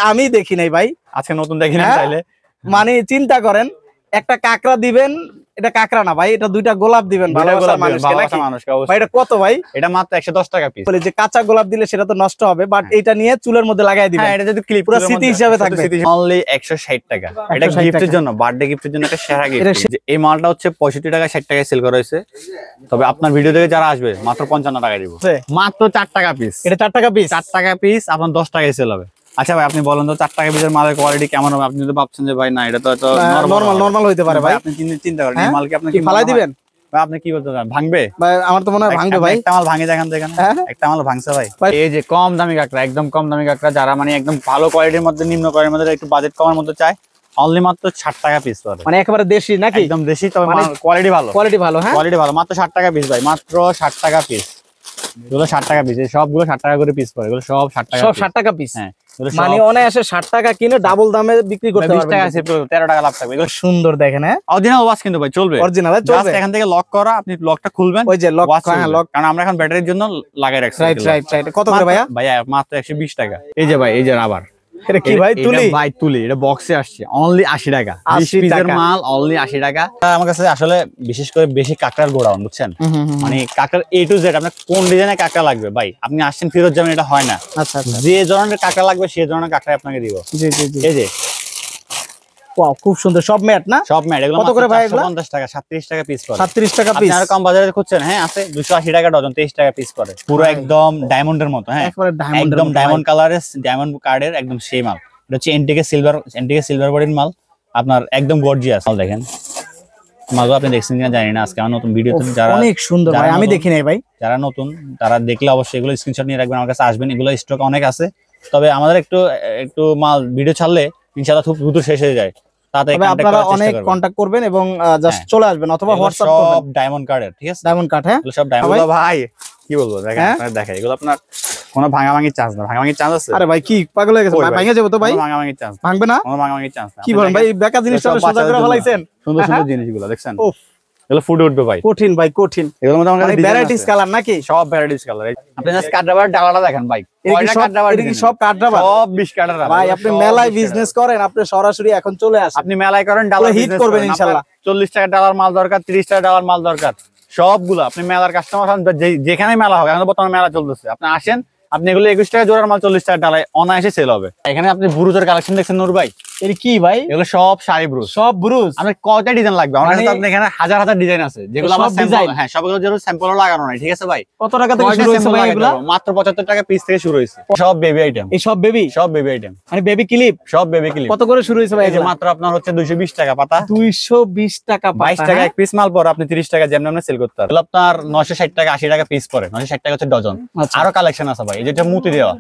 আমি দেখি নাই ভাই, আজকে নতুন দেখি না চাইলে। মানে চিন্তা করেন একটা কাকড়া দিবেন, এটা কাকড়া না ভাই, এটা দুইটা গোলাপ দিবেন ভালোবাসার মানুষকে নাকি ভাই। এটা কত ভাই? এটা মাত্র 110 টাকা পিস। বলে যে কাঁচা গোলাপ দিলে সেটা তো নষ্ট হবে, বাট এটা নিয়ে চুলের মধ্যে লাগাই দিবেন। হ্যাঁ, এটা যদি ক্লিপ পুরো স্মৃতি হিসেবে থাকবে। অনলি 160 টাকা। এটা গিফটের জন্য, বার্থডে গিফটের জন্য একটা সেরা গিফট। এই মালটা হচ্ছে 65 টাকা 60 টাকায় সেল করা হয়েছে। তবে আপনার ভিডিও দেখে যারা আসবে মাত্র 55 টাকা দিব, মাত্র 4 টাকা পিস। এটা 4 টাকা পিস, 4 টাকা পিস আপনার 10 টাকায় সেল হবে। আচ্ছা ভাই, আপনি বলেন তো 4 টাকা পিসের মালের কোয়ালিটি কেমন হবে? আপনি যদি ভাবছেন যে ভাই না এটা তো নরমাল হইতে পারে ভাই, আপনি চিন্তা করেন এই মাল কি আপনি কি ফালাই দিবেন ভাই? আপনি কি বলতে চান, ভাঙবে ভাই? আমার তো মনে হয় ভাঙবে ভাই। একটা মাল ভাঙে দেখেন তো এখানে, একটা মাল ভাঙছে ভাই। এই যে কম দামি কাঁকড়া, একদম কম দামি কাঁকড়া, যারা মানে একদম ভালো কোয়ালিটির মধ্যে, নিম্ন কোয়ালিটির মধ্যে, একটু বাজেট কমার মধ্যে চায়, অনলি মাত্র 60 টাকা পিস পাবে। মানে একেবারে দেশি নাকি? একদম দেশি, তবে কোয়ালিটি ভালো। কোয়ালিটি ভালো, হ্যাঁ কোয়ালিটি ভালো। মাত্র 60 টাকা পিস ভাই, মাত্র 60 টাকা পিস। এগুলো 60 টাকা পিস, সবগুলো 60 টাকা করে পিস পড়ে। এগুলো সব 60 টাকা, সব 60 টাকা পিস। হ্যাঁ, মানে অনায়াসে 60 টাকা কিনে ডাবল দামে বিক্রি করতে পারবেন। 20 টাকা আছে, 13 টাকা লাভ থাকবে। এগুলো সুন্দর দেখেন, হ্যাঁ অরিজিনাল ওয়াচ কিন্তু ভাই চলবে, অরিজিনাল চলবে। এখান থেকে লক করা, আপনি লকটা খুলবেন, ওই যে লক, হ্যাঁ লক, কারণ আমরা এখন ব্যাটারির জন্য লাগাই রাখছি। রাইট। কত করে ভাইয়া? ভাইয়া মাত্র 120 টাকা। এই যে ভাই, এই যে রাবার, এটা কি ভাই? তুলি ভাই, তুলি। এটা বক্সে আসছে অনলি 80 টাকা। 20 পিসের মাল অনলি 80 টাকা। আমার কাছে আসলে বিশেষ করে বেশি কাঁকড়ার গোডাউন, বুঝছেন? মানে কাঁকড়ার A to Z, আপনার কোন ডিজাইনের কাঁকড়া লাগবে ভাই, আপনি আসছেন ফেরত যাবেন, এটা হয় না। আচ্ছা, যে ধরনের কাঁকড়া লাগবে সেই ধরনের কাঁকড়া আপনাকে দিব। জি। এই যে ওয়াও, খুব সুন্দর, সব ম্যাট না? সব ম্যাট। এগুলো কত করে ভাই? এগুলো 50 টাকা, 37 টাকা পিস পড়ে। 37 টাকা পিস। আপনি আর কম বাজারে খুঁজছেন? হ্যাঁ আছে, 280 টাকা ডজন, 23 টাকা পিস পড়ে। পুরো একদম ডায়মন্ডের মতো, হ্যাঁ একেবারে একদম ডায়মন্ড কালারের, ডায়মন্ড কার্ডের একদম সেই মাল। এটা হচ্ছে এনটিকে সিলভার বডির মাল, আপনার একদম গর্জিয়াস মাল। দেখেন মালগুলো আপনি দেখছেন কিনা জানি না, আজকে আমার নতুন ভিডিওতে যারা অনেক সুন্দর ভাই, আমি দেখি নাই ভাই। যারা নতুন তারা দেখলে অবশ্যই এগুলো স্ক্রিনশট নিয়ে রাখবেন, আমার কাছে আসবেন। এগুলো স্টক অনেক আছে, তবে আমাদের একটু মাল ভিডিও ছাড়লে ইনশাআল্লাহ খুব দ্রুত শেষ হয়ে যায়। তাতে আপনারা অনেক কন্টাক্ট করবেন এবং জাস্ট চলে আসবেন, অথবা হোয়াটসঅ্যাপ করবেন। সব ডায়মন্ড কার্ডের, ঠিক আছে? ডায়মন্ড কাট, হ্যাঁ এগুলো সব ডায়মন্ড ভাই। কি বলবো, দেখেন আপনারা, দেখেন এগুলো আপনার কোনো ভাঙাভাঙির চান্স না। ভাঙাভাঙির চান্স আছে? আরে ভাই কি পাগল হয়ে গেছে ভাই? ভাঙে যাবে তো ভাই? ভাঙাভাঙির চান্স, ভাঙবে না? কোনো ভাঙাভাঙির চান্স না। কি বলেন ভাই? বেকা জিনিসটা সোজা করে ফলাইছেন। সুন্দর সুন্দর জিনিসগুলো দেখছেন, এগুলো ফুটে উঠবে ভাই। কঠিন ভাই, কঠিন। এগুলোর মধ্যে আমাদের ভ্যারাইটিস কালার নাকি? সব ভ্যারাইটিস কালার। আপনি জাস্ট কাট রাবার ডালাটা দেখেন ভাই, কয়টা কাট রাবার? এটা কি সব কাট রাবার? সব 20 কাট রাবার ভাই। আপনি মেলায় বিজনেস করেন, আপনি সরাসরি এখন চলে আসেন। আপনি মেলায় করেন, ডালার হিট করবেন ইনশাআল্লাহ। 40 টাকা ডালার মাল দরকার, 30 টাকা ডালার মাল দরকার, সবগুলো আপনি মেলার কাস্টমার হন, যেখানে মেলা হবে। এখন বর্তমানে মেলা চলতেছে, আপনি আসেন, আপনি এগুলো 21 টাকা জোড়ার মাল 40 টাকা ডালায় অনায়াসে সেল হবে। এখানে আপনি ব্রুজের কালেকশন দেখছেন নূর ভাই? এটা কি ভাই? এগুলো সব শাড়ি ব্রুজ, সব ব্রুজ। আপনার কয়টা ডিজাইন লাগবে? আমার কাছে আপনি এখানে হাজার হাজার ডিজাইন আছে, যেগুলো আমার স্যাম্পল, হ্যাঁ সবগুলো যেগুলো স্যাম্পলও লাগানো নাই, ঠিক আছে ভাই? কত টাকা থেকে শুরু হইছে ভাই এগুলো? মাত্র 75 টাকা পিস থেকে শুরু হইছে। সব বেবি আইটেম, এই সব বেবি, সব বেবি আইটেম, মানে বেবি ক্লিপ, সব বেবি ক্লিপ। কত করে শুরু হইছে ভাই? এই যে মাত্র আপনার হচ্ছে 220 টাকা পাতা, 220 টাকা পাতা, 22 টাকা এক পিস মাল পরে আপনি 30 টাকা যেমন আপনি সেল করতে পারবেন। আপনার 960 টাকা 80 টাকা পিস পরে, 960 টাকা হচ্ছে ডজন। আরো কালেকশন আছে ভাই, এই যেটা মুতি দেওয়া,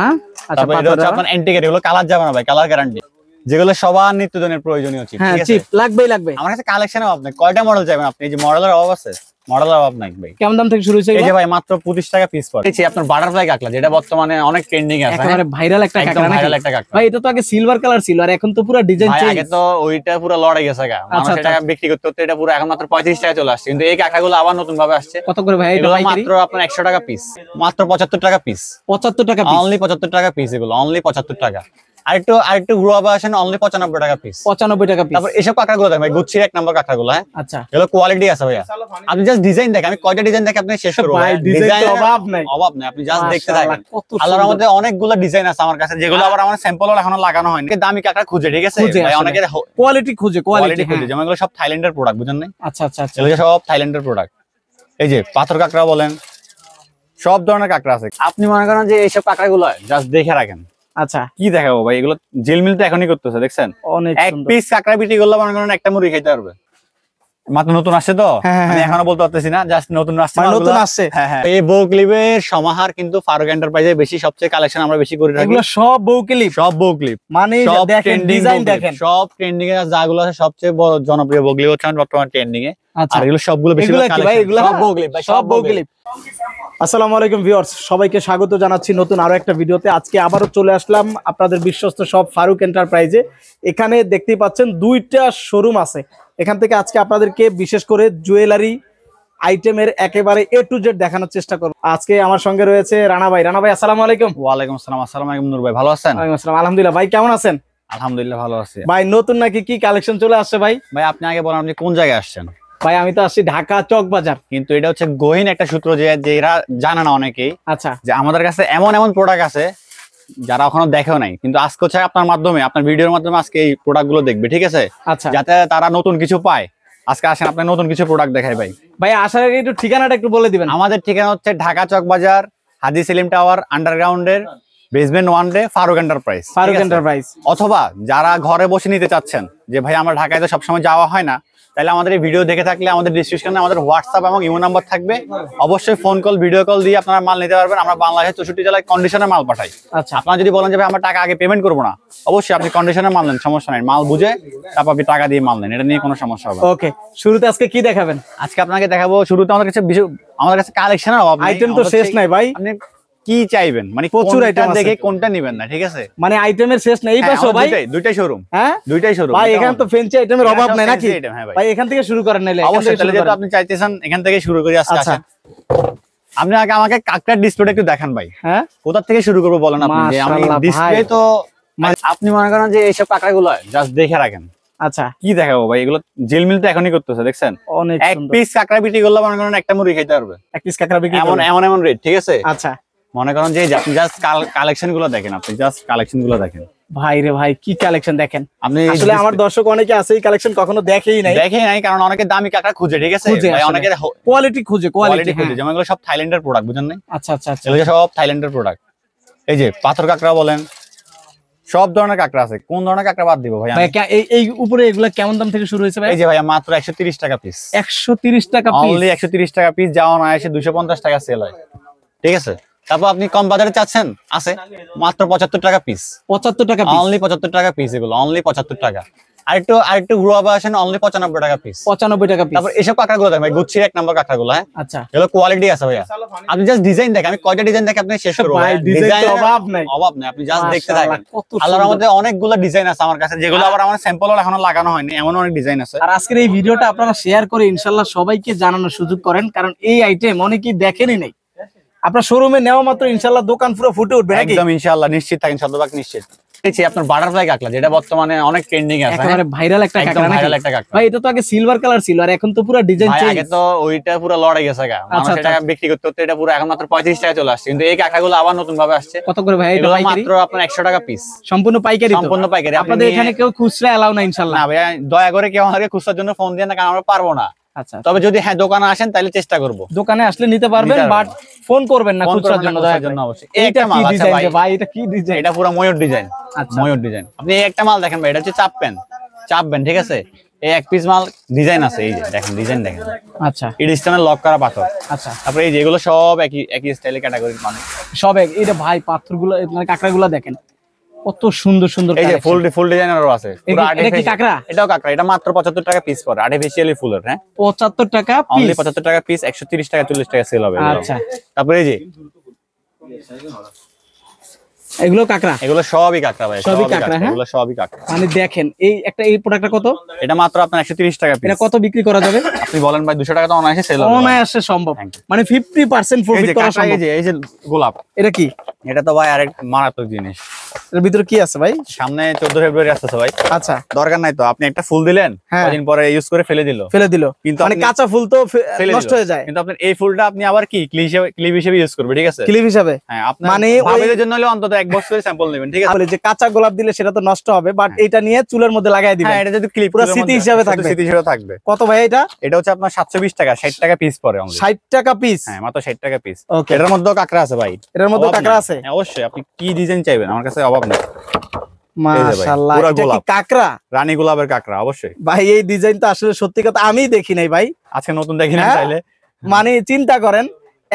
হ্যাঁ। আচ্ছা, তারপর এটা হচ্ছে আপনার অ্যান্টিকেট, এগুলো কালার যাবে না ভাই, কালার গ্যারান্টি, যেগুলো সবার নিত্যদিনের প্রয়োজনীয় চিপ, ঠিক আছে? চিপ লাগবে। আমার কাছে কালেকশন আপনি কয়টা মডেল চাইবেন? আপনি এই যে মডেলের অভাব আছে, মডেলের অভাব নাই ভাই। কেমন দাম থেকে শুরু হইছে? এই যে ভাই মাত্র 25 টাকা পিস পড়ে। এই আপনার বাটারফ্লাই কাঁকড়া, যেটা বর্তমানে অনেক ট্রেন্ডিং আছে, একেবারে ভাইরাল একটা কাঁকড়া, ভাইরাল একটা কাঁকড়া ভাই। এটা তো আগে সিলভার কালার ছিল, আর এখন তো পুরো ডিজাইন চেঞ্জ। আগে তো ওইটা পুরো লড়ে গেছে গা, মানুষ এটা বিক্রি করতে এটা পুরো এখন মাত্র 35 টাকা চলে আসছে। কিন্তু এই কাঁকড়াগুলো আবার নতুন ভাবে আসছে। কত করে ভাই এটা? মাত্র আপনার 100 টাকা পিস, মাত্র 75 টাকা পিস। 75 টাকা পিস, অনলি 75 টাকা পিস, এগুলো অনলি 75 টাকা। আরেকটু গ্রো আপ আসেন, অনলি 95 টাকা পিস, 95 টাকা পিস। তারপর এসব কাঁকড়াগুলো দেখেন ভাই, গুচ্ছির 1 নম্বর কাঁকড়াগুলো, হ্যাঁ আচ্ছা, এগুলো কোয়ালিটি আছে ভাইয়া। আপনি জাস্ট ডিজাইন দেখেন, আমি কয়টা ডিজাইন দেখে আপনি শেষ করব ভাই? ডিজাইন অভাব নাই, আপনি জাস্ট দেখতে থাকেন। আল্লাহর রহমতে অনেকগুলো ডিজাইন আছে আমার কাছে, যেগুলো আবার আমার স্যাম্পলও এখনো লাগানো হয়নি। দামি কাঁকড়া খুঁজে, ঠিক আছে ভাই, অনেকের কোয়ালিটি খুঁজে, কোয়ালিটি খুঁজে, যেমন এগুলো সব থাইল্যান্ডের প্রোডাক্ট, বুঝেন না? আচ্ছা, এগুলো সব থাইল্যান্ডের প্রোডাক্ট। এই যে পাথর কাঁকড়া বলেন, সব ধরনের কাঁকড়া আছে। আপনি মনে করেন যে এইসব কাঁকড়াগুলো জাস্ট দেখে রাখেন। আচ্ছা, কি দেখাবো ভাই, এগুলো জেলমিল তো এখনই করতেছে, দেখছেন? অনেক এক পিস কাঁকড়া বিক্রি করলে মনে করেন একটা মুড়ি খেতে পারবে। মাত্র নতুন আসছে তো, আমি এখনো বলতে পারতেছি না, জাস্ট নতুন আসছে। হ্যাঁ, এই বউ ক্লিপের সমাহার কিন্তু ফারুক এন্টারপ্রাইজে বেশি, সবচেয়ে কালেকশন আমরা বেশি করে রাখি। এগুলো সব বউ ক্লিপ, সব বউ ক্লিপ, মানে দেখেন ডিজাইন দেখেন, সব ট্রেন্ডিং এ যাগুলো আছে, সবচেয়ে বড় জনপ্রিয় বউ ক্লিপ হচ্ছে বর্তমানে ট্রেন্ডিং এ। আচ্ছা, আর এগুলো সবগুলো বেশি সব বউ ক্লিপ, সব বউ ক্লিপ। আসসালামু আলাইকুম ভিউয়ার্স, সবাইকে স্বাগত জানাচ্ছি নতুন আরো একটা ভিডিওতে। আজকে আবারও চলে আসলাম আপনাদের বিশ্বস্ত সব ফারুক এন্টারপ্রাইজে। এখানে দেখতেই পাচ্ছেন 2টা শোরুম আছে। এখান থেকে আজকে আপনাদেরকে বিশেষ করে জুয়েলারি, আইটেমের একেবারে A to Z দেখানোর চেষ্টা করব। আজকে আমার সঙ্গে রয়েছে রানা ভাই। রানা ভাই আসসালামু আলাইকুম। ওয়ালাইকুম আসসালাম। আসসালামু আলাইকুম নূর ভাই, ভালো আছেন? ওয়ালাইকুম আসসালাম, আলহামদুলিল্লাহ। ভাই কেমন আছেন? আলহামদুলিল্লাহ ভালো আছি। ভাই নতুন নাকি কি কালেকশন চলে আসছে ভাই? ভাই আপনি আগে বলেন আপনি কোন জায়গায় আসছেন? ভাই আমি তো আসছি ঢাকা চক বাজার। কিন্তু এটা হচ্ছে গহীন একটা সূত্র যে এরা জানে না অনেকেই, আচ্ছা, যে আমাদের কাছে এমন এমন প্রোডাক্ট আছে যারা এখনো দেখেও নাই, কিন্তু আজকে হচ্ছে আপনার মাধ্যমে, আপনার ভিডিওর মাধ্যমে আজকে এই প্রোডাক্ট গুলো দেখবে, ঠিক আছে? আচ্ছা যাতে তারা নতুন কিছু পায়। আজকে আসেন আপনার নতুন কিছু প্রোডাক্ট দেখাই ভাই। ভাই আসার আগে একটু ঠিকানাটা একটু বলে দিবেন। আমাদের ঠিকানা হচ্ছে ঢাকা চক বাজার, হাজী সেলিম টাওয়ার আন্ডারগ্রাউন্ডের বেসমেন্ট 1 রে ফারুক এন্টারপ্রাইজ। ফারুক এন্টারপ্রাইজ। অথবা যারা ঘরে বসে নিতে চাচ্ছেন যে ভাই আমার ঢাকায় তো সবসময় যাওয়া হয় না, তাহলে আমাদের এই ভিডিও দেখে থাকলে আমাদের ডিসক্রিপশনে আমাদের হোয়াটসঅ্যাপ এবং ইমো নাম্বার থাকবে। অবশ্যই ফোন কল, ভিডিও কল দিয়ে আপনারা মাল নিতে পারবেন। আমরা বাংলাদেশের 64 জেলায় কন্ডিশনে মাল পাঠাই। আচ্ছা, আপনারা যদি বলেন যে ভাই আমার টাকা আগে পেমেন্ট করবো না, অবশ্যই আপনি কন্ডিশনে মাল নেন, সমস্যা নাই। মাল বুঝে তারপর আপনি টাকা দিয়ে মাল নেন, এটা নিয়ে কোনো সমস্যা হবে না। ওকে, শুরুতে আজকে কি দেখাবেন? আজকে আপনাকে দেখাবো, শুরুতে আমাদের কাছে কালেকশনের অভাব নেই। আইটেম তো শেষ নাই ভাই। আপনি কি চাইবেন, মানে প্রচুর কোনটা আইটেম দেখে কোনটা নেবেন না, ঠিক আছে? মানে আইটেমের শেষ নাই এই হ্যাঁ, পাশে ভাই। দুইটাই শোরুম। হ্যাঁ দুইটাই শোরুম ভাই, এখানে তো ফ্যান্সি আইটেমের অভাব নাই নাকি? হ্যাঁ ভাই, ভাই এখান থেকে শুরু করেন নাইলে। অবশ্যই। তাহলে যেহেতু আপনি চাইতেছেন এখান থেকে শুরু করি আজকে। আচ্ছা, আসেন আপনি আগে আমাকে কাকটার ডিসপ্লেটা একটু দেখান ভাই। হ্যাঁ কোথা থেকে শুরু করবো বলেন আপনি। যে আমি মাশাআল্লাহ ডিসপ্লে ভাই। তো আপনি মনে করেন যে এইসব কাকড়াগুলো জাস্ট দেখে রাখেন। আচ্ছা, কি দেখাবো ভাই, এগুলো জিলমিল তো এখনই করতেছে, দেখছেন? অনেক এক সুন্দর। পিস কাকড়া বিক্রি করলে মনে করেন একটা মুড়ি খেতে পারবে। এক পিস কাকড়া বিক্রি এমন করবেন? এমন এমন রেট, ঠিক আছে? আচ্ছা, মনে করেন যে আপনি জাস্ট কালেকশন গুলো দেখেন, আপনি জাস্ট কালেকশন গুলো দেখেন। ভাই রে ভাই, কি কালেকশন দেখেন। আপনি আসলে আমার দর্শক অনেকে আছে এই কালেকশন কখনো দেখেই নাই। দেখেই নাই, কারণ অনেকে দামি কাকড়া খুঁজে, ঠিক আছে খুঁজে ভাই? আসলে। অনেকে কোয়ালিটি খুঁজে, কোয়ালিটি খুঁজে, হ্যাঁ। যেমন এগুলো সব থাইল্যান্ডের প্রোডাক্ট, বুঝেন নাই? আচ্ছা আচ্ছা আচ্ছা। এগুলো সব থাইল্যান্ডের প্রোডাক্ট। এই যে পাথর কাকড়া বলেন, সব ধরনের কাকড়া আছে। কোন ধরনের কাকড়া বাদ দিব ভাই? ভাই এই উপরে এগুলা কেমন দাম থেকে শুরু হয়েছে ভাই? এই যে ভাই মাত্র 130 টাকা পিস। 130 টাকা পিস? অনলি 130 টাকা পিস, যাওয়া না এসে 250 টাকা সেল হয়, ঠিক আছে? তারপর আপনি কম বাজারে চাচ্ছেন, আছে মাত্র 75 টাকা পিস। 75 টাকা পিস? অনলি 75 টাকা পিস, এগুলো অনলি 75 টাকা। আরেকটু ঘুরো আবার আসেন, অনলি 95 টাকা পিস। 95 টাকা পিস? তারপর এসব কাকড়াগুলো দেখেন ভাই, গুচ্ছির 1 নম্বর কাকড়াগুলো। হ্যাঁ আচ্ছা, এগুলো কোয়ালিটি আছে ভাইয়া। আপনি জাস্ট ডিজাইন দেখেন, আমি কয়টা ডিজাইন দেখে আপনি শেষ করব ভাই? ডিজাইন তো অভাব নাই। অভাব নাই, আপনি জাস্ট দেখতে থাকেন। কত আল্লাহর সুন্দর। মধ্যে অনেকগুলো ডিজাইন আছে আমার কাছে, যেগুলো আবার আমার স্যাম্পলও এখনো লাগানো হয়নি, এমন অনেক ডিজাইন আছে। আর আজকের এই ভিডিওটা আপনারা শেয়ার করে ইনশাআল্লাহ সবাইকে জানানোর সুযোগ করেন, কারণ এই আইটেম অনেকেই দেখেনই নাই। আপনার শোরুমে নেওয়া মাত্র ইনশাআল্লাহ দোকান পুরো ফুটে উঠবে নাকি? একদম ইনশাআল্লাহ, নিশ্চিত থাকেন, শতভাগ নিশ্চিত। দেখছি আপনার বাটারফ্লাই কাকড়া, যেটা বর্তমানে অনেক ট্রেন্ডিং আছে। একেবারে ভাইরাল একটা একদম কাকড়া নাকি? ভাইরাল একটা কাকড়া। ভাই এটা তো আগে সিলভার কালার ছিল, আর এখন তো পুরো ডিজাইন ভাই চেঞ্জ। আগে তো ওইটা পুরো লড়াই গেছে গা, মানুষ আচ্ছা, এটা বিক্রি করতে করতে এটা পুরো এখন মাত্র 35 টাকা চলে আসছে। কিন্তু এই কাকড়াগুলো আবার নতুন ভাবে আসছে। কত করে ভাই এটা এগুলো পাইকারি? মাত্র আপনার 100 টাকা পিস। সম্পূর্ণ পাইকারি তো? সম্পূর্ণ পাইকারি। আপনাদের এখানে কেউ খুচরা এলাও না ইনশাআল্লাহ? না ভাই, দয়া করে কেউ আমাকে খুচরার জন্য ফোন দিয়ে না, কারণ আমরা পারবো না। আচ্ছা, তবে যদি হ্যাঁ দোকানে আসেন তাহলে চেষ্টা করব। দোকানে আসলে নিতে পারবেন, বাট ফোন করবেন না খুচরার জন্য। দয়া করে। অবশ্যই। এইটা কি ডিজাইন ভাই? এটা কি ডিজাইন? এটা পুরো ময়ূর ডিজাইন। আচ্ছা, ময়ূর ডিজাইন। আপনি এই একটা মাল দেখেন ভাই, এটা হচ্ছে চাপবেন, ঠিক আছে? এই এক পিস মাল ডিজাইন আছে, এই যে দেখেন ডিজাইন দেখেন। আচ্ছা ইডিস্টানের লক করা পাথর। আচ্ছা। তারপরে এই যে এগুলো সব একই স্টাইলে ক্যাটাগরির মানে সব এটা ভাই পাথরগুলো, মানে কাকড়াগুলো দেখেন কত সুন্দর সুন্দর। এই যে ফুল ডিজাইনারও আছে। পুরো এটা কি কাকড়া? এটাও কাকড়া। এটা মাত্র 75 টাকা পিস পড়ে, আর্টিফিশিয়ালি ফুলের। হ্যাঁ 75 টাকা অনলি পিস? 75 টাকা পিস, 130 টাকা 40 টাকা সেল হবে। আচ্ছা। তারপরে এই যে এগুলো কাকড়া? এগুলো সবই কাকড়া ভাই, সবই কাকড়া। হ্যাঁ এগুলো সবই কাকড়া। মানে দেখেন এই প্রোডাক্টটা কত? এটা মাত্র আপনার 130 টাকা পিস। এটা কত বিক্রি করা যাবে? আপনি বলেন ভাই 200 টাকা তো অনায়াসে সেল হবে। অনায়াসে সম্ভব, মানে 50% এই প্রফিট যে করা কাকড়া, সম্ভব। এই যে গোলাপ, এটা কি? এটা তো ভাই আরেক মারাত্মক জিনিস। এর ভিতরে কি আছে ভাই? সামনে 14 ফেব্রুয়ারি আসতেছে ভাই। আচ্ছা, দরকার নাই তো, আপনি একটা ফুল দিলেন, হ্যাঁ। কদিন পরে ইউজ করে ফেলে দিল। কিন্তু মানে আপনি কাঁচা ফুল তো ফেলে নষ্ট দিল। হয়ে যায়, কিন্তু আপনার এই ফুলটা আপনি আবার কি ক্লিপ হিসেবে ইউজ করবে, ঠিক আছে? ক্লিপ হিসাবে। হ্যাঁ, আপনার মানে ভাবিদের জন্য হলে অন্তত 1 বছরের স্যাম্পল নেবেন, ঠিক আছে? বলে যে কাঁচা গোলাপ দিলে সেটা তো নষ্ট হবে, বাট এটা নিয়ে চুলের মধ্যে লাগাই দিবেন। হ্যাঁ, এটা যদি ক্লিপ পুরো স্মৃতি হিসাবে থাকবে। স্মৃতি হিসেবে থাকবে। কত ভাই এটা? এটা হচ্ছে আপনার 720 টাকা, 60 টাকা পিস পড়ে অনলি। 60 টাকা পিস? হ্যাঁ, মাত্র 60 টাকা পিস। ওকে। এটার মধ্যেও কাকড়া আছে ভাই। এটার মধ্যে অভাব কাকড়া নাই। আছে? হ্যাঁ, অবশ্যই। আপনি কি ডিজাইন চাইবেন, আমার কাছে অভাব নেই। মাশাআল্লাহ, পুরো এটা কি গোলাপ। কাকড়া? রানী গোলাপের কাকড়া, অবশ্যই। ভাই এই ডিজাইন তো আসলে সত্যি কথা আমি দেখি নাই ভাই। আজকে নতুন দেখি না হ্যাঁ? চাইলে। মানে চিন্তা করেন,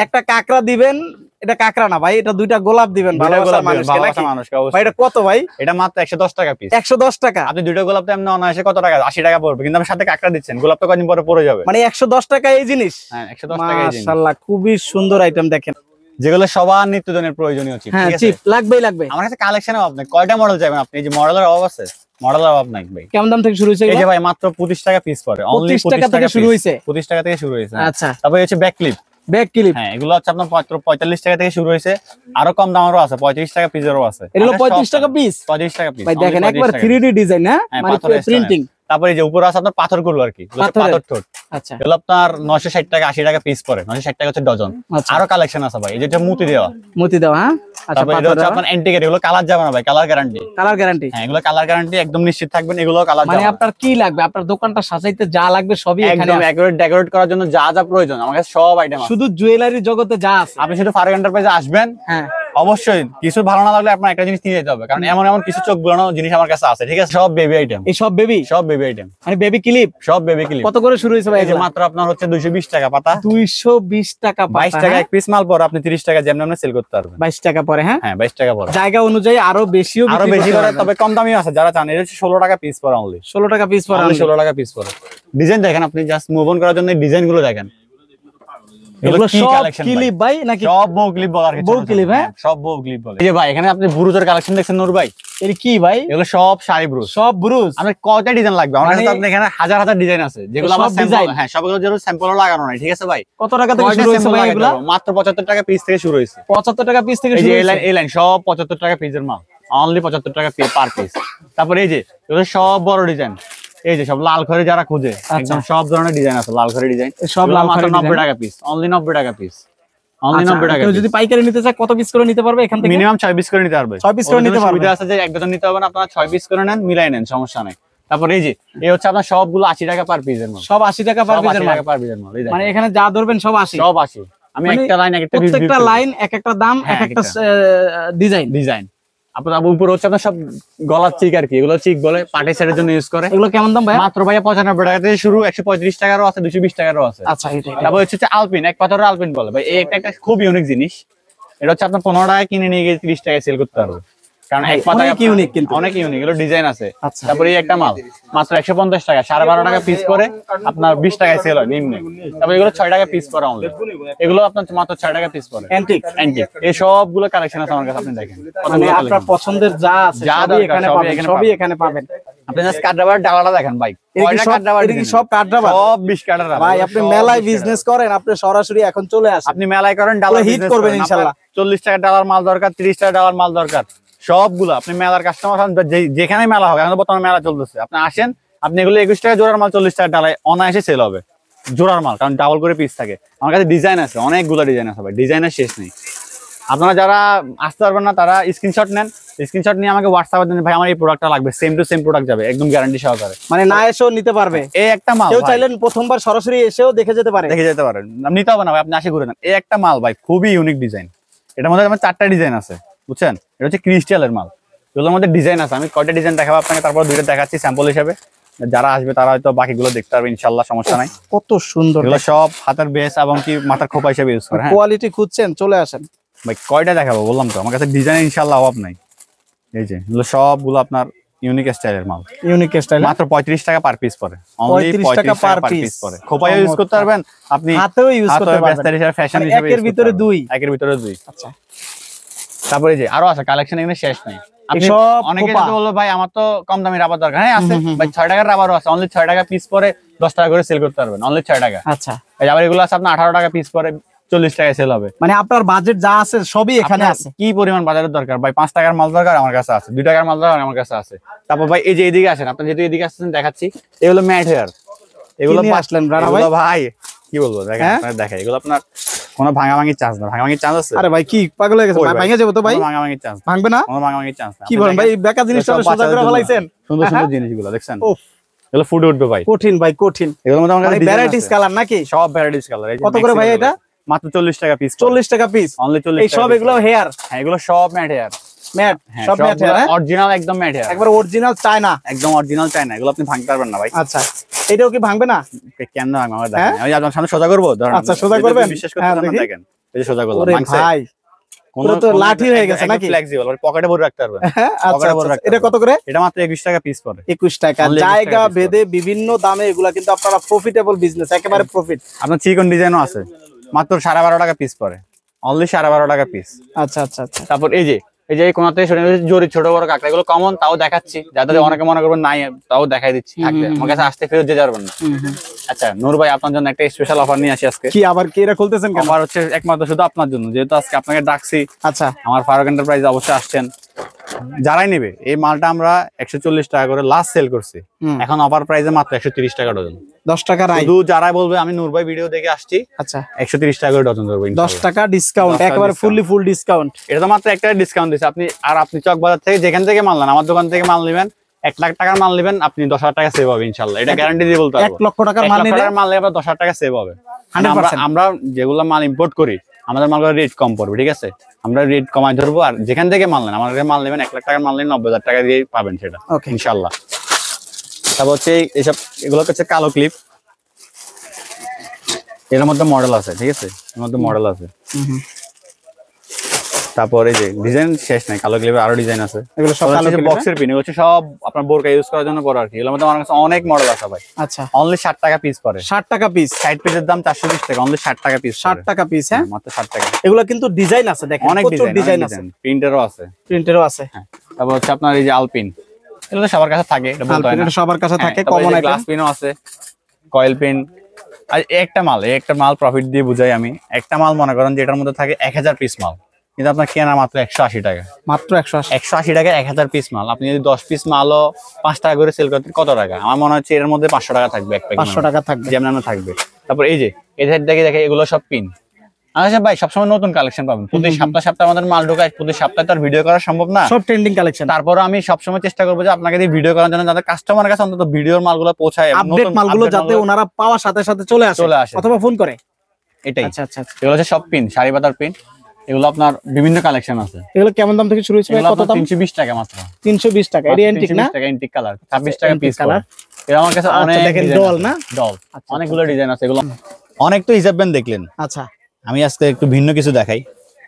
একটা কাকড়া দিবেন, এটা কাকড়া না ভাই, এটা দুইটা গোলাপ দিবেন ভালোবাসার মানুষকে নাকি? মানুষকে ভাই অবশ্যই। এটা কত ভাই? এটা মাত্র 110 টাকা পিস। 110 টাকা? আপনি দুটো গোলাপ তো এমনি অনায়াসে কত টাকা, 80 টাকা পড়বে, কিন্তু আপনি সাথে কাকড়া দিচ্ছেন, গোলাপ তো কদিন পরে পড়ে যাবে। মানে 110 টাকা এই জিনিস? হ্যাঁ, 110 টাকা এই জিনিস। মাশাআল্লাহ, খুবই সুন্দর আইটেম দেখেন। যেগুলো সবার নিত্যদিনের প্রয়োজনীয় চিপ, হ্যাঁ ঠিক আছে? চিপ লাগবে আমার কাছে কালেকশনের অভাব নাই। কয়টা মডেল চাইবেন আপনি? এই যে মডেলের অভাব আছে, মডেলের অভাব নাই ভাই। কেমন দাম থেকে শুরু হয়েছে? এই যে ভাই মাত্র 25 টাকা পিস পড়ে, অনলি 25 টাকা থেকে শুরু হয়েছে। 25 টাকা থেকে শুরু হয়েছে। আচ্ছা, তারপরে হচ্ছে ব্যাক ক্লিপ। ব্যাক ক্লিপ, হ্যাঁ এগুলো হচ্ছে আপনার মাত্র 45 টাকা থেকে শুরু হয়েছে, আরো কম দামেরও আছে, 35 টাকা পিসেরও আছে। এটা হলো 35 টাকা পিস। 35 টাকা পিস ভাই দেখেন একবার 3D ডিজাইন, হ্যাঁ মানে প্রিন্টিং। তারপরে এই যে উপরে আছে আপনার পাথরগুলো আর কি, পাথর ঠোঁট। আচ্ছা, এগুলো আপনার 960 টাকা 80 টাকা পিস পড়ে, 960 টাকা হচ্ছে ডজন। আরো কালেকশন আছে ভাই, এই যেটা মুতি দেওয়া, মুতি দেওয়া। হ্যাঁ আচ্ছা, তারপরে এটা হচ্ছে আপনার এন্টিক, এগুলো কালার যাবে না ভাই, কালার গ্যারান্টি। Colour guarantee? হ্যাঁ এগুলো কালার গ্যারান্টি, একদম নিশ্চিত থাকবেন এগুলো কালার যাবে মানে না। আপনার কি লাগবে, আপনার দোকানটা সাজাইতে যা লাগবে সবই এখানে একদম আছে। ডেকোরেট করার জন্য যা যা প্রয়োজন আমার কাছে সব আইটেম আছে। শুধু জুয়েলারি জগতে যা আছে। আপনি শুধু ফারুক এন্টারপ্রাইজে আসবেন, হ্যাঁ অবশ্যই কিছু ভালো না লাগলে আপনার একটা জিনিস নিয়ে যেতে হবে, কারণ এমন এমন কিছু চোখ বুলানো জিনিস আমার কাছে আছে, ঠিক আছে? সব বেবি আইটেম, এই সব বেবি, সব বেবি আইটেম, মানে বেবি ক্লিপ। সব বেবি ক্লিপ। কত করে শুরু হয়েছে ভাই? এই যে মাত্র আপনার হচ্ছে 220 টাকা পাতা, 220 টাকা পাতা। 22 টাকা এক পিস মাল পরে আপনি 30 টাকা যেমন সেল করতে পারবেন। 22 টাকা পরে, হ্যাঁ হ্যাঁ 22 টাকা পরে। জায়গা অনুযায়ী আরো বেশিও আরো বিক্রি বেশি করতে করে, পারবেন। তবে কম দামিও আছে যারা চান। এটা হচ্ছে 16 টাকা পিস পরে, অনলি 16 টাকা পিস পরে, 16 টাকা পিস পরে। ডিজাইন দেখেন আপনি, জাস্ট মুভ অন করার জন্য ডিজাইন গুলো দেখেন। এগুলো কি সব collection ভাই? ক্লিপ ভাই নাকি? সব বউ ক্লিপ বলার কিছু বউ না। ক্লিপ, হ্যাঁ? সব বউ ক্লিপ বলে। এই যে ভাই এখানে আপনি বুরুজের কালেকশন দেখছেন নূর ভাই, এর কি ভাই? এগুলো সব শাড়ি ব্রুজ। সব ব্রুজ। আপনার কয়টা ডিজাইন লাগবে? আমার কাছে মানে আপনি এখানে হাজার হাজার ডিজাইন আছে, যেগুলো সব আমার স্যাম্পল। design? হ্যাঁ সবগুলো যেগুলো স্যাম্পলও লাগানো নাই, ঠিক আছে ভাই? কত টাকা থেকে কয়টা শুরু হয়েছে sample ভাই লাগাইতে এগুলা? হবে? মাত্র 75 টাকা পিস থেকে শুরু হয়েছে। 75 টাকা পিস থেকে এই যে শুরু এই লাইন, হয়েছে। এই লাইন সব 75 টাকা পিসের মাল, অনলি 75 টাকা পার পিস। তারপরে এই যে এগুলো সব বড় ডিজাইন, এই যে সব লাল খড়ি যারা খুঁজে, একদম সব ধরনের ডিজাইন আছে, লাল খড়ি ডিজাইন সব লাল খড়ি 90 টাকা পিস, অনলি 90 টাকা পিস, অনলি আচ্ছা, 90 টাকা। কেউ যদি পাইকারি নিতে চায় কত পিস করে নিতে পারবে এখান থেকে? মিনিমাম 6 পিস করে নিতে পারবে। 6 পিস করে নিতে পারবে। সুবিধা আছে যে এক ডজন নিতে হবে না, আপনারা 6 পিস করে নেন, মিলাই নেন, সমস্যা নাই। তারপরে এই যে এই হচ্ছে আপনার সবগুলো 80 টাকা পার পিসের মাল, সব 80 টাকা পার সব পিসের 80 মাল। টাকা পার পিসের মাল। এই দেখেন মানে এখানে যা ধরবেন সব 80। সব 80। আমি মানে একটা লাইন একটা প্রত্যেকটা লাইন এক একটা দাম, এক হ্যাঁ, একটা এক ডিজাইন। ডিজাইন। আপনার উপরে হচ্ছে আপনার সব গলার চিক আর কি, এগুলো চিক বলে, পার্টি সেটের জন্য ইউজ করে। এগুলো কেমন দাম ভাই? মাত্র ভাইয়া 95 টাকা থেকে শুরু, 135 টাকারও আছে, 220 টাকারও আছে। আচ্ছা এটাই। তারপর হচ্ছে আলপিন, এক পাথরের আলপিন বলে ভাই, এই একটা খুব ইউনিক জিনিস। এটা হচ্ছে আপনার 15 টাকা কিনে নিয়ে গিয়ে 30 টাকায় সেল করতে পারবে, কারণ এক পাতা অনেক ইউনিক, কিন্তু অনেক ইউনিক, এগুলো ডিজাইন আছে। আচ্ছা। তারপরে এই একটা মাল মাত্র 150 টাকা, 12.5 টাকা পিস করে আপনার 20 টাকায় সেল হয় নিম্নে। তারপর এগুলো 6 টাকা পিস পরে অনলি, এগুলো আপনার মাত্র 6 টাকা পিস পরে। অ্যান্টিক। অ্যান্টিক এই সবগুলো কালেকশন আছে আমার কাছে, আপনি দেখেন মানে আপনার পছন্দের যা আছে যা সবই দরকার এখানে সবই পাবেন, এখানে সবই পাবেন। এখানে পাবেন। আপনি জাস্ট কাঠরাবার ডালাটা দেখেন ভাই, কয়টা কাঠরাবার? এটা কি সব কাঠরাবার? সব 20 কাঠরাবার ভাই আপনি মেলায় বিজনেস করেন, আপনি সরাসরি এখন চলে আসেন। আপনি মেলায় করেন, ডালার হিট বিজনেস করবেন করেন, ইনশাআল্লাহ। 40 টাকা ডালার মাল দরকার, 30 টাকা ডালার মাল দরকার, সবগুলো আপনি মেলার কাস্টমার হন, যেখানে মেলা হবে, এখন বর্তমানে মেলা চলতেছে, আপনি আসেন, আপনি এগুলো 21 টাকা জোড়ার মাল, 40 টাকা ডালায় অনায়াসে সেল হবে জোড়ার মাল, কারণ ডাবল করে পিস থাকে। আমার কাছে ডিজাইন আছে, অনেকগুলো ডিজাইন আছে ভাই, ডিজাইনের শেষ নেই। আপনারা যারা আসতে পারবেন না তারা স্ক্রিনশট নেন, স্ক্রিনশট নিয়ে আমাকে হোয়াটসঅ্যাপে দেন, ভাই আমার এই প্রোডাক্টটা লাগবে, সেম টু সেম প্রোডাক্ট যাবে, একদম গ্যারান্টি সহকারে। মানে না এসেও নিতে পারবে। এই একটা মাল কেউ ভাই, চাইলেন প্রথমবার সরাসরি এসেও দেখে যেতে পারে। দেখে যেতে পারেন, নিতে হবে না ভাই, আপনি আসে ঘুরে নেন। এই একটা মাল ভাই খুবই ইউনিক ডিজাইন, এটার মধ্যে আমার 4টা ডিজাইন আছে, বুঝছেন? এটা হচ্ছে ক্রিস্টালের মাল, এগুলোর মধ্যে ডিজাইন আছে। আমি কয়টা ডিজাইন দেখাবো আপনাকে, তারপর 2টা দেখাচ্ছি স্যাম্পল হিসেবে, যারা আসবে তারা হয়তো বাকিগুলো দেখতে পারবে ইনশাআল্লাহ, সমস্যা নাই। কত সুন্দর এগুলো সব হাতের বেস এবং কি মাথার খোপা হিসেবে ইউজ করে। হ্যাঁ কোয়ালিটি খুঁজছেন, চলে আসেন ভাই, কয়টা দেখাবো বললাম তো, আমার কাছে ডিজাইন ইনশাআল্লাহ অভাব নাই। এই যে এগুলো সবগুলো আপনার ইউনিক স্টাইলের মাল, ইউনিক স্টাইল। মাত্র 35 টাকা পার পিস পরে, অনলি 35 টাকা 35 টাকা পার পিস পরে। খোপা ইউজ করতে পারবেন, আপনি হাতেও ইউজ করতে পারবেন, ফ্যাশন মানে হিসেবে একের ভিতরে দুই। একের ভিতরে দুই। আচ্ছা, তারপরে যে আরো আছে কালেকশন, এখানে শেষ নাই। আপনি সব অনেকে খোপা। যদি বলবো ভাই আমার তো কম দামি রাবার দরকার, হ্যাঁ আছে ভাই, 6 টাকার রাবারও আছে, অনলি 6 টাকা পিস পরে 10 টাকা করে সেল করতে পারবেন, অনলি 6 টাকা। আচ্ছা, এই আবার এগুলো আছে আপনার 18 টাকা পিস পরে 40 টাকায় সেল হবে। মানে আপনার বাজেট যা আছে সবই এখানে আপনার আছে। কি পরিমাণ বাজারের দরকার ভাই, 5 টাকার মাল দরকার আমার কাছে আছে, 2 টাকার মাল দরকার আমার কাছে আছে। তারপর ভাই এই যে এদিকে আসেন, আপনি যেহেতু এদিকে আসছেন দেখাচ্ছি, এগুলো ম্যাট হেয়ার, এগুলো নিয়ে আসলেন রানা ভাই? এগুলো ভাই কি বলবো, দেখেন আপনারা দেখেন, এগুলো আপনার কোনো ভাঙাভাঙির চান্স না, ভাঙাভাঙির চান্স আছে? আরে ভাই কি পাগল হয়ে গেছে ভাই, ভাঙে যাবে তো ভাই? কোনো ভাঙাভাঙির চান্স, ভাঙবে না? কোনো ভাঙাভাঙির চান্স না। কি বলেন ভাই, বেকা জিনিসটা সব সোজা করে বাচ্চাদের ফলাইছেন। সুন্দর সুন্দর জিনিসগুলো দেখছেন, উফ, এগুলো ফুটে উঠবে ভাই, কঠিন ভাই কঠিন। এগুলোর মধ্যে আমার মানে কাছে ভ্যারাইটিস কালার নাকি? সব ভ্যারাইটিস কালার। কত করে ভাই এটা? মাত্র 40 টাকা পিস, 40 টাকা পিস, অনলি 40 এই সব এগুলো হেয়ার হ্যাঁ এগুলো সব ম্যাট হেয়ার, ম্যাট, সব ম্যাট হেয়ার, অরিজিনাল একদম ম্যাট হেয়ার, একবার অরিজিনাল চায়না, একদম অরিজিনাল চাই না, এগুলো আপনি ভাঙতে পারবেন না ভাই। আচ্ছা, এটাও কি ভাঙবে না? কেন না আমার দেখেন, আমি আপনার সামনে সোজা করব, ধরেন আচ্ছা সোজা করবেন, বিশ্বাস করতে না, দেখেন এই যে সোজা করলাম, ওরে ভাঙছে ভাই পুরো তো লাঠি হয়ে গেছে নাকি? ফ্লেক্সিবল, পকেটে ভরে রাখতে পারবেন। আচ্ছা, এটা কত করে? এটা মাত্র 21 টাকা পিস পড়ে, 21 টাকা। Only 21 জায়গা টাকা piece ভেদে বিভিন্ন দামে এগুলা কিন্তু আপনারা প্রফিটেবল বিজনেস, একেবারে প্রফিট। আপনার চিকন ডিজাইনও আছে, মাত্র 12.5 টাকা পিস পড়ে, অনলি 12.5 টাকা পিস। আচ্ছা আচ্ছা আচ্ছা। তারপর এই যে এই কোনাতে জরি ছোট বড় কাঁকড়া, এগুলো কমন, তাও দেখাচ্ছি যাদের অনেকে মনে করবেন নাই, তাও দেখাই দিচ্ছি। আমার কাছে আসতে ফেরত যেতে পারবেন না। আচ্ছা নূর ভাই, আপনার জন্য একটা স্পেশাল অফার নিয়ে আসি আজকে। কি আবার কি এটা খুলতেছেন কেন? অফার হচ্ছে একমাত্র শুধু আপনার জন্য, যেহেতু আজকে আপনাকে ডাকছি। আচ্ছা, আমার ফারুক এন্টারপ্রাইজ অবশ্যই আসছেন, যারাই নেবে এই মালটা আমরা 140 টাকা করে লাস্ট সেল করছি, এখন অফার প্রাইসে মাত্র 130 টাকা ডজন। 10 টাকা রাই। শুধু যারা বলবে আমি নূর ভাই ভিডিও দেখে আসছি, আচ্ছা 130 টাকা করে ডজন দেবো। 10 টাকা ডিসকাউন্ট, একেবারে ফুল ডিসকাউন্ট। এটা তো মাত্র একটা ডিসকাউন্ট দিচ্ছে। আপনি চক বাজার থেকে যেখান থেকে মাল নেন, আমার দোকান থেকে মাল নেবেন, 1 লাখ টাকার মাল নেবেন, আপনি 10,000 টাকা সেভ হবে ইনশাআল্লাহ। এটা গ্যারান্টি দিয়ে বলতে পারবো। 1 লক্ষ টাকার মাল নিলে 10,000 টাকা সেভ হবে। 100%। আমরা যেগুলো মাল ইম্পোর্ট করি, আমাদের মালগুলো রেট কম পড়বে, ঠিক আছে? আমরা রেট কমাই ধরবো, আর যেখান থেকে মাল নেন, আমাদের মাল নেবেন 1 লাখ টাকার মাল নেন 90,000 টাকা দিয়ে পাবেন সেটা ইনশাআল্লাহ। তারপর হচ্ছে এইসব, এগুলো হচ্ছে কালো ক্লিপ, এর মধ্যে মডেল আছে, ঠিক আছে? এর মধ্যে মডেল আছে। তারপরে যে ডিজাইন শেষ নাই, কালো ক্লিপে আরো ডিজাইন আছে। এগুলো সব কালো বক্সের পিন, এগুলো হচ্ছে সব আপনার বোরকা ইউজ করার জন্য পরে আর কি। এগুলোর মধ্যে আমার কাছে অনেক মডেল আছে ভাই। আচ্ছা, অনলি 60 টাকা পিস পড়ে। 60 টাকা পিস। 60 পিসের দাম 420 টাকা, অনলি 60 টাকা পিস। 60 টাকা পিস, হ্যাঁ মাত্র 60 টাকা। এগুলো কিন্তু ডিজাইন আছে, দেখেন অনেক ডিজাইন আছে, প্রিন্টারও আছে, হ্যাঁ। তারপর হচ্ছে আপনার এই যে আলপিন, এগুলো সবার কাছে থাকে, এটা বলতে হয় না, এটা সবার কাছে থাকে, কমন আইটেম। গ্লাস পিনও আছে, কয়েল পিন। আর একটা মাল প্রফিট দিয়ে বুঝাই আমি, একটা মাল মনে করেন যে এটার মধ্যে থাকে 1000 পিস মাল, কিন্তু আপনার কেনা মাত্র 180 টাকা। মাত্র 180 টাকা 1000 পিস মাল। আপনি যদি 10 পিস মালও 5 টাকা করে সেল করতে কত টাকা? আমার মনে হচ্ছে এর মধ্যে 500 টাকা থাকবে, 500 টাকা থাকবে, যেমন থাকবে। তারপর এই যে এই সাইড দেখে এগুলো সব পিন। আচ্ছা ভাই, সবসময় নতুন কালেকশন পাবেন, প্রতি সপ্তাহে আমাদের মাল ঢোকায়, প্রতি সপ্তাহে তার ভিডিও করা সম্ভব না, সব ট্রেন্ডিং কালেকশন। তারপর আমি সবসময় চেষ্টা করবো যে আপনাকে দিয়ে ভিডিও করার জন্য, যাতে কাস্টমারের কাছে অন্তত ভিডিওর মালগুলো পৌঁছায়, আপডেট মালগুলো যাতে ওনারা পাওয়ার সাথে সাথে চলে আসে অথবা ফোন করে। এটাই। আচ্ছা আচ্ছা, এগুলো হচ্ছে সব পিন, সারি পাতার পিন। এগুলো আপনার বিভিন্ন কালেকশন আছে। এগুলো কেমন দাম থেকে শুরু হচ্ছে? কত দাম? 320 টাকা মাত্র। 320 টাকা। এটা এন্টিক না? এন্টিক কালার, 26 টাকা পিস কালার। এর আমার কাছে অনেক দেখেন ডল না? ডল, অনেকগুলো ডিজাইন আছে। এগুলো অনেক তো হিসাব বেন দেখলেন। আচ্ছা, আমি আজকে একটু ভিন্ন কিছু দেখাই।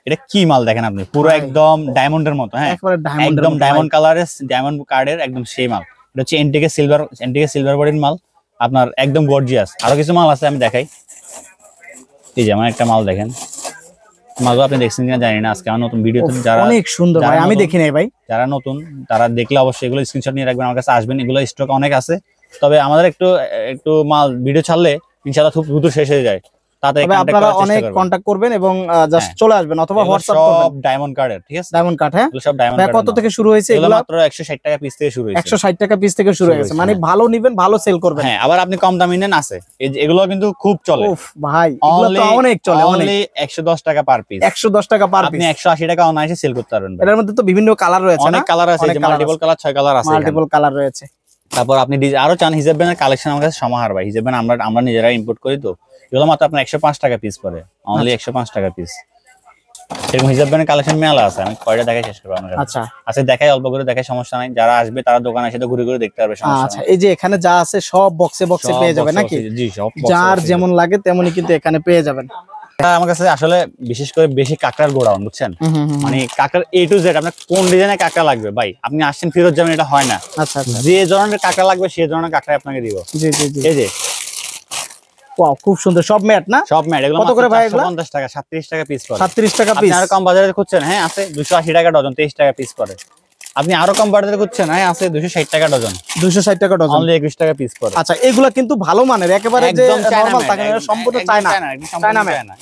এটা কি মাল দেখেন আপনি, পুরো একদম ডায়মন্ডের মতো, হ্যাঁ একদম ডায়মন্ড কালারের, ডায়মন্ড কার্ডের একদম সেই মাল। এটা হচ্ছে এন্টিকে সিলভার বডির মাল, আপনার একদম গর্জিয়াস। আরো কিছু মাল আছে, আমি দেখাই। এই যে আমার একটা মাল দেখেন, মালগুলো আপনি দেখছেন কিনা জানি না, আজকে আমার নতুন ভিডিওতে যারা অনেক সুন্দর ভাই, আমি দেখি নাই ভাই, যারা নতুন তারা দেখলে অবশ্যই এগুলো স্ক্রিনশট নিয়ে রাখবেন, আমার কাছে আসবেন। এগুলো স্টক অনেক আছে, তবে আমাদের একটু মাল ভিডিও ছাড়লে ইনশাআল্লাহ খুব দ্রুত শেষ হয়ে যায়। আপনারা অনেক কন্টাক্ট করবেন এবং জাস্ট চলে আসবেন অথবা হোয়াটসঅ্যাপ করবেন। সব ডায়মন্ড কার্ডের, ঠিক আছে? ডায়মন্ড কার্ড, হ্যাঁ। এগুলো সব ডায়মন্ড কার্ড। কত থেকে শুরু হয়েছে এগুলো? মাত্র 160 টাকা পিস থেকে শুরু হয়েছে। 160 টাকা পিস থেকে শুরু হয়েছে, মানে ভালো নিবেন, ভালো সেল করবেন। হ্যাঁ, আবার আপনি কম দামি নেন আছে, এগুলো কিন্তু খুব চলে। উফ ভাই, এগুলো তো অনেক চলে, অনেক। 110 টাকা পার পিস। 110 টাকা পার পিস। আপনি 180 টাকা অনায়াসে সেল করতে পারবেন। এর মধ্যে তো বিভিন্ন কালার রয়েছে, অনেক কালার আছে, যে মাল্টিপল কালার, 6 কালার আছে, মাল্টিপল কালার রয়েছে। তারপর আপনি আরো চান হিজাব ব্যানের কালেকশন, আমার কাছে সমাহার ভাই। হিজাব ব্যান আমরা নিজেরা ইম্পোর্ট করি, তো এগুলো মাত্র আপনার 105 টাকা পিস পড়ে, অনলি 105 টাকা পিস। এরকম হিজাব ব্যানের কালেকশন মেলা আছে, আমি কয়টা দেখাই শেষ করবো আপনার কাছে। আচ্ছা আচ্ছা, দেখাই অল্প করে, দেখাই, সমস্যা নাই। যারা আসবে তারা দোকানে এসে ঘুরে ঘুরে দেখতে পারবে, সমস্যা নাই। আচ্ছা, এই যে এখানে যা আছে সব বক্সে বক্সে পেয়ে যাবে নাকি? জি, সব যার যেমন লাগে তেমনই কিন্তু এখানে পেয়ে যাবেন। আমার কাছে আসলে বিশেষ করে বেশি কাঁকড়ার গোডাউন, বুঝছেন? মানে কাঁকড়ার A to Z, আপনার কোন ডিজাইনের কাঁকড়া লাগবে ভাই, আপনি আসছেন ফেরত যাবেন, এটা হয় না। আচ্ছা, যে ধরনের কাঁকড়া লাগবে সেই ধরনের কাঁকড়া আপনাকে দিব। জি জি জি। এই যে ওয়াও, খুব সুন্দর, সব ম্যাট না? সব ম্যাট। এগুলো কত করে ভাই? এগুলো 50 টাকা, 37 টাকা পিস পড়ে। 37 টাকা পিস। আপনি আরো কম বাজারে খুঁজছেন, হ্যাঁ আছে 280 টাকা ডজন, 23 টাকা পিস পড়ে। আপনি আরো কম বাজারে খুঁজছেন, হ্যাঁ আছে 260 টাকা ডজন, 260 টাকা ডজন, অনলি 21 টাকা পিস পড়ে। আচ্ছা, এগুলা কিন্তু ভালো মানের, একেবারে যে নরমাল থাকে না, সম্পূর্ণ চায়না।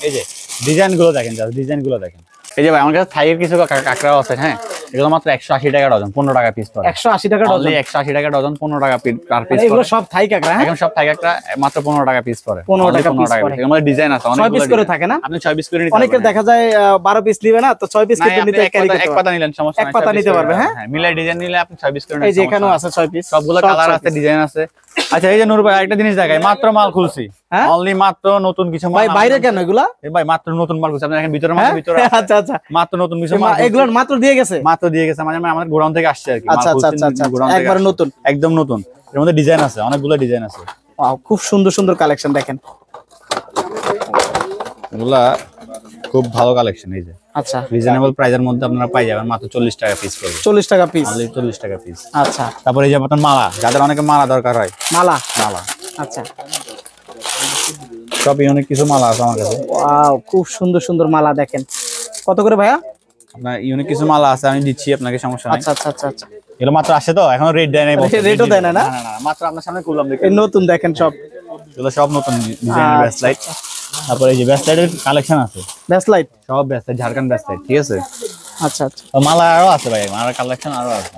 এই যে ডিজাইন গুলো দেখেন, জাস্ট ডিজাইন গুলো দেখেন। এই যে ভাই, আমার কাছে থাইয়ের কিছু কাঁকড়াও আছে, হ্যাঁ এগুলো মাত্র 180 টাকা ডজন, 15 টাকা পিস পড়ে। 180 টাকা ডজন, 180 টাকা ডজন, 15 টাকা পার পিস। এগুলো সব থাই কাঁকড়া, হ্যাঁ এখন সব থাই কাঁকড়া মাত্র 15 টাকা পিস পড়ে, 15 টাকা পিস পড়ে। এর মধ্যে ডিজাইন আছে, অনেক পিস করে থাকে না? আপনি 6 পিস করে নিতে পারবেন। অনেকের দেখা যায় 12 পিস নিবে না, তো 6 পিস কেটে নিতে ক্যারি করতে, এক পাতা নিলেন সমস্যা নাই, এক পাতা নিতে পারবে, হ্যাঁ মিলাই ডিজাইন নিলে আপনি 6 পিস করে নিতে। এই যে এখানেও আছে 6 পিস, সবগুলো কালার আছে, ডিজাইন আছে। আচ্ছা, এই যে নূর ভাই একটা জিনিস দেখাই, মাত্র মাল খুলছি, অনলি মাত্র নতুন কিছু মাল। ভাই বাইরে কেন এগুলা? ভাই মাত্র নতুন মাল খুলছি, আপনি দেখেন ভিতরে মাল, ভিতরে আচ্ছা আচ্ছা, মাত্র নতুন কিছু মাল, এগুলো মাত্র দিয়ে গেছে, মাত্র দিয়ে গেছে, মানে আমাদের গোডাউন থেকে আসছে আর কি। আচ্ছা আচ্ছা আচ্ছা, একবার নতুন, একদম নতুন। এর মধ্যে ডিজাইন আছে, অনেকগুলো ডিজাইন আছে। ওয়াও, খুব সুন্দর সুন্দর কালেকশন দেখেন, এগুলা খুব ভালো কালেকশন। এই যে আচ্ছা, রিজনেবল প্রাইসের মধ্যে আপনারা পাই যাবেন, মাত্র 40 টাকা পিস পড়বে। 40 টাকা পিস, অনলি 40 টাকা পিস। আচ্ছা, তারপরে এই যে আপনার মালা, যাদের অনেকে মালা দরকার হয়, মালা, আচ্ছা সব ইউনিক কিছু মালা আছে আমার কাছে। ওয়াও, খুব সুন্দর সুন্দর মালা দেখেন। কত করে ভাইয়া? আপনার ইউনিক কিছু মালা আছে, আমি দিচ্ছি আপনাকে, সমস্যা নাই। আচ্ছা আচ্ছা আচ্ছা আচ্ছা, এগুলো মাত্র আসে তো, এখনো রেট দেয় নাই। রেটও দেয় না? না না, মাত্র আপনার সামনে করলাম, এই নতুন দেখেন সব, এগুলো সব নতুন ডিজাইনের ব্যাস লাইট। তারপরে এই যে ব্যাস লাইটের কালেকশন আছে, ব্যাস লাইট, সব ব্যাস লাইট, ঝাড়খান্ড ব্যাস লাইট, ঠিক আছে। আচ্ছা আচ্ছা, মালা আরো আছে ভাই, মালার কালেকশন আরো আছে,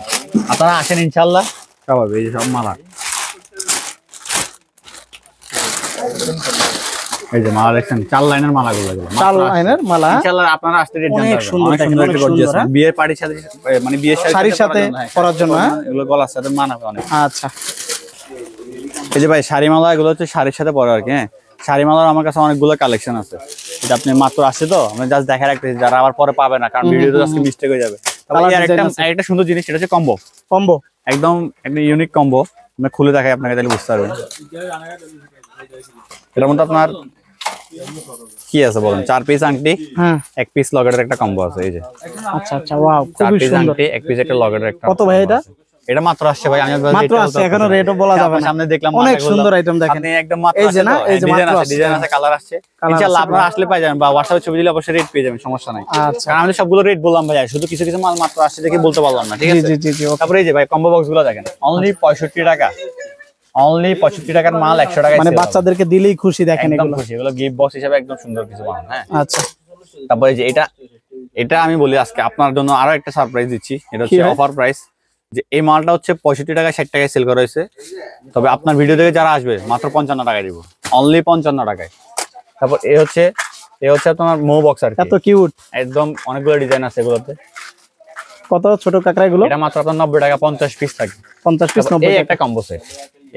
আপনারা আসেন ইনশাআল্লাহ সব হবে। এই যে সব মালা, এই যে মালা দেখছেন, 4 লাইনের মালাগুলো, 4 লাইনের মালা। ইনশাআল্লাহ আপনারা আসতে রেট অনেক সুন্দর, অনেক সুন্দর একটা গর্জিয়াস, বিয়ের পার্টির সাথে, মানে বিয়ের শাড়ির সাথে পরার জন্য, এগুলো গলার সাথে মানাবে অনেক। আচ্ছা, এই যে ভাই শাড়ি মালা, এগুলো হচ্ছে শাড়ির সাথে পরে আর কি। হ্যাঁ, শাড়ি মালার আমার কাছে অনেকগুলো কালেকশন আছে, এটা আপনি মাত্র আসছে তো, আমি জাস্ট দেখা রাখতেছি, যারা আবার পরে পাবে না, কারণ ভিডিওতে আজকে মিস্টেক হয়ে যাবে। একটা সুন্দর জিনিস, এটা হচ্ছে কম্বো, কম্বো একদম একটা ইউনিক কম্বো, আমি খুলে দেখাই আপনাকে, তাহলে বুঝতে পারবেন। এটার মধ্যে আপনার কি আছে বলেন, 4 পিস আংটি, হ্যাঁ 1 পিস লকেটের একটা কম্বো আছে। এই যে আচ্ছা আচ্ছা, ওয়াও, 4 খুবই পিস সুন্দর। আংটি, 1 পিস একটা লকেটের একটা। কত ভাই এটা? এটা মাত্র আসছে ভাই, আমি মাত্র আসছে, এখনো রেটও বলা যাবে না। সামনে দেখলাম অনেক সুন্দর আইটেম দেখেন, আপনি একদম মাত্র এই যে না, এই যে ডিজাইন মাত্র আছে, ডিজাইন আছে, কালার আসছে, ইনশাআল্লাহ আপনারা আসলে পাই যাবেন, বা হোয়াটসঅ্যাপে ছবি দিলে অবশ্যই রেট পেয়ে যাবেন, সমস্যা নাই। আচ্ছা, কারণ আমি সবগুলো রেট বললাম ভাই, শুধু কিছু কিছু মাল মাত্র আসছে দেখে বলতে পারলাম না, ঠিক আছে। জি জি জি, তারপরে এই যে ভাই কম্বো বক্স গুলো দেখেন, অনলি 65 টাকা, অনলি 65 টাকার মাল 100 টাকায়, মানে বাচ্চাদেরকে দিলেই খুশি, দেখেন একদম এগুলো খুশি, এগুলো গিফট বক্স হিসেবে একদম সুন্দর কিছু মাল। হ্যাঁ, আচ্ছা, তারপরে যে এটা আমি বলি আজকে আপনার জন্য আরো একটা সারপ্রাইজ দিচ্ছি, এটা হচ্ছে অফার প্রাইস, যে এই মালটা হচ্ছে 65 টাকা 60 টাকায় সেল করা হয়েছে, তবে আপনার ভিডিও থেকে যারা আসবে মাত্র 55 টাকায় দিব, অনলি 55 টাকায়। তারপর এ হচ্ছে আপনার মো বক্স আর কি, এত কিউট, একদম অনেকগুলো ডিজাইন আছে এগুলোতে। কত ছোট কাকড়া এগুলো? এটা মাত্র আপনার 90 টাকা 50 পিস থাকে, 50 পিস 90 এই টাকা। একটা কম্বো সেট,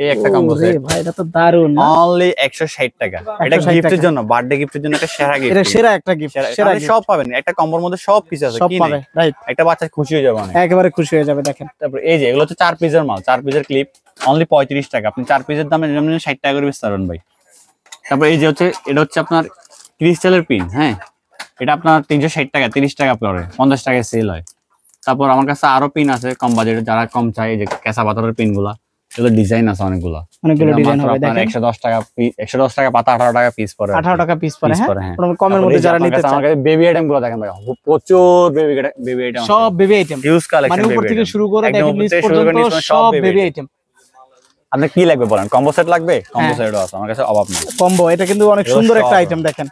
এই একটা কম্বো ওরে সেট ভাই, এটা তো দারুণ না? অনলি 160 টাকা। এটা 160 গিফটের টাকা। জন্য, বার্থডে গিফটের জন্য একটা সেরা গিফট, এটা সেরা একটা গিফট, সেরা আপনি সব পাবেন একটা কম্বোর মধ্যে, সব কিছু আছে, সব কি পাবে, নেই, রাইট, একটা বাচ্চা খুশি হয়ে যাবে অনেক, একেবারে খুশি হয়ে যাবে। দেখেন তারপর এই যে এগুলো হচ্ছে 4 পিসের মাল, 4 পিসের ক্লিপ, অনলি 35 টাকা, আপনি 4 পিসের দামে 60 টাকা করে বেচতে পারবেন ভাই। তারপর এই যে এটা হচ্ছে আপনার ক্রিস্টালের পিন। হ্যাঁ, এটা আপনার 360 টাকা, 30 টাকা পরে, 50 টাকায় সেল হয়। তারপর আমার কাছে আরো পিন আছে কম বাজেটে, যারা কম চায়, এই যে কেঁচা পাথরের পিন গুলা, এগুলো ডিজাইন আছে অনেকগুলো ডিজাইন হবে, দেখেন 110 টাকা পিস, 110 টাকা পাতা, 18 টাকা পিস পরে, 18 টাকা পিস পড়ে। piece হ্যাঁ, পড়ে, হ্যাঁ। কমের মধ্যে যারা নিতে চায়, আমার কাছে বেবি আইটেম গুলো দেখেন ভাই, প্রচুর বেবি আইটেম, সব বেবি আইটেম, হিউজ কালেকশন, মানে উপর থেকে শুরু করে একদম দেখেন উপর নিচ থেকে শুরু করে পর্যন্ত নিচ পর্যন্ত সব baby বেবি item। আইটেম। আপনার কি লাগবে বলেন, কম্বো সেট লাগবে, কম্বো সেটও আছে আমার কাছে, অভাব নেই। কম্বো, এটা কিন্তু অনেক এগুলো সুন্দর একটা সব। আইটেম, দেখেন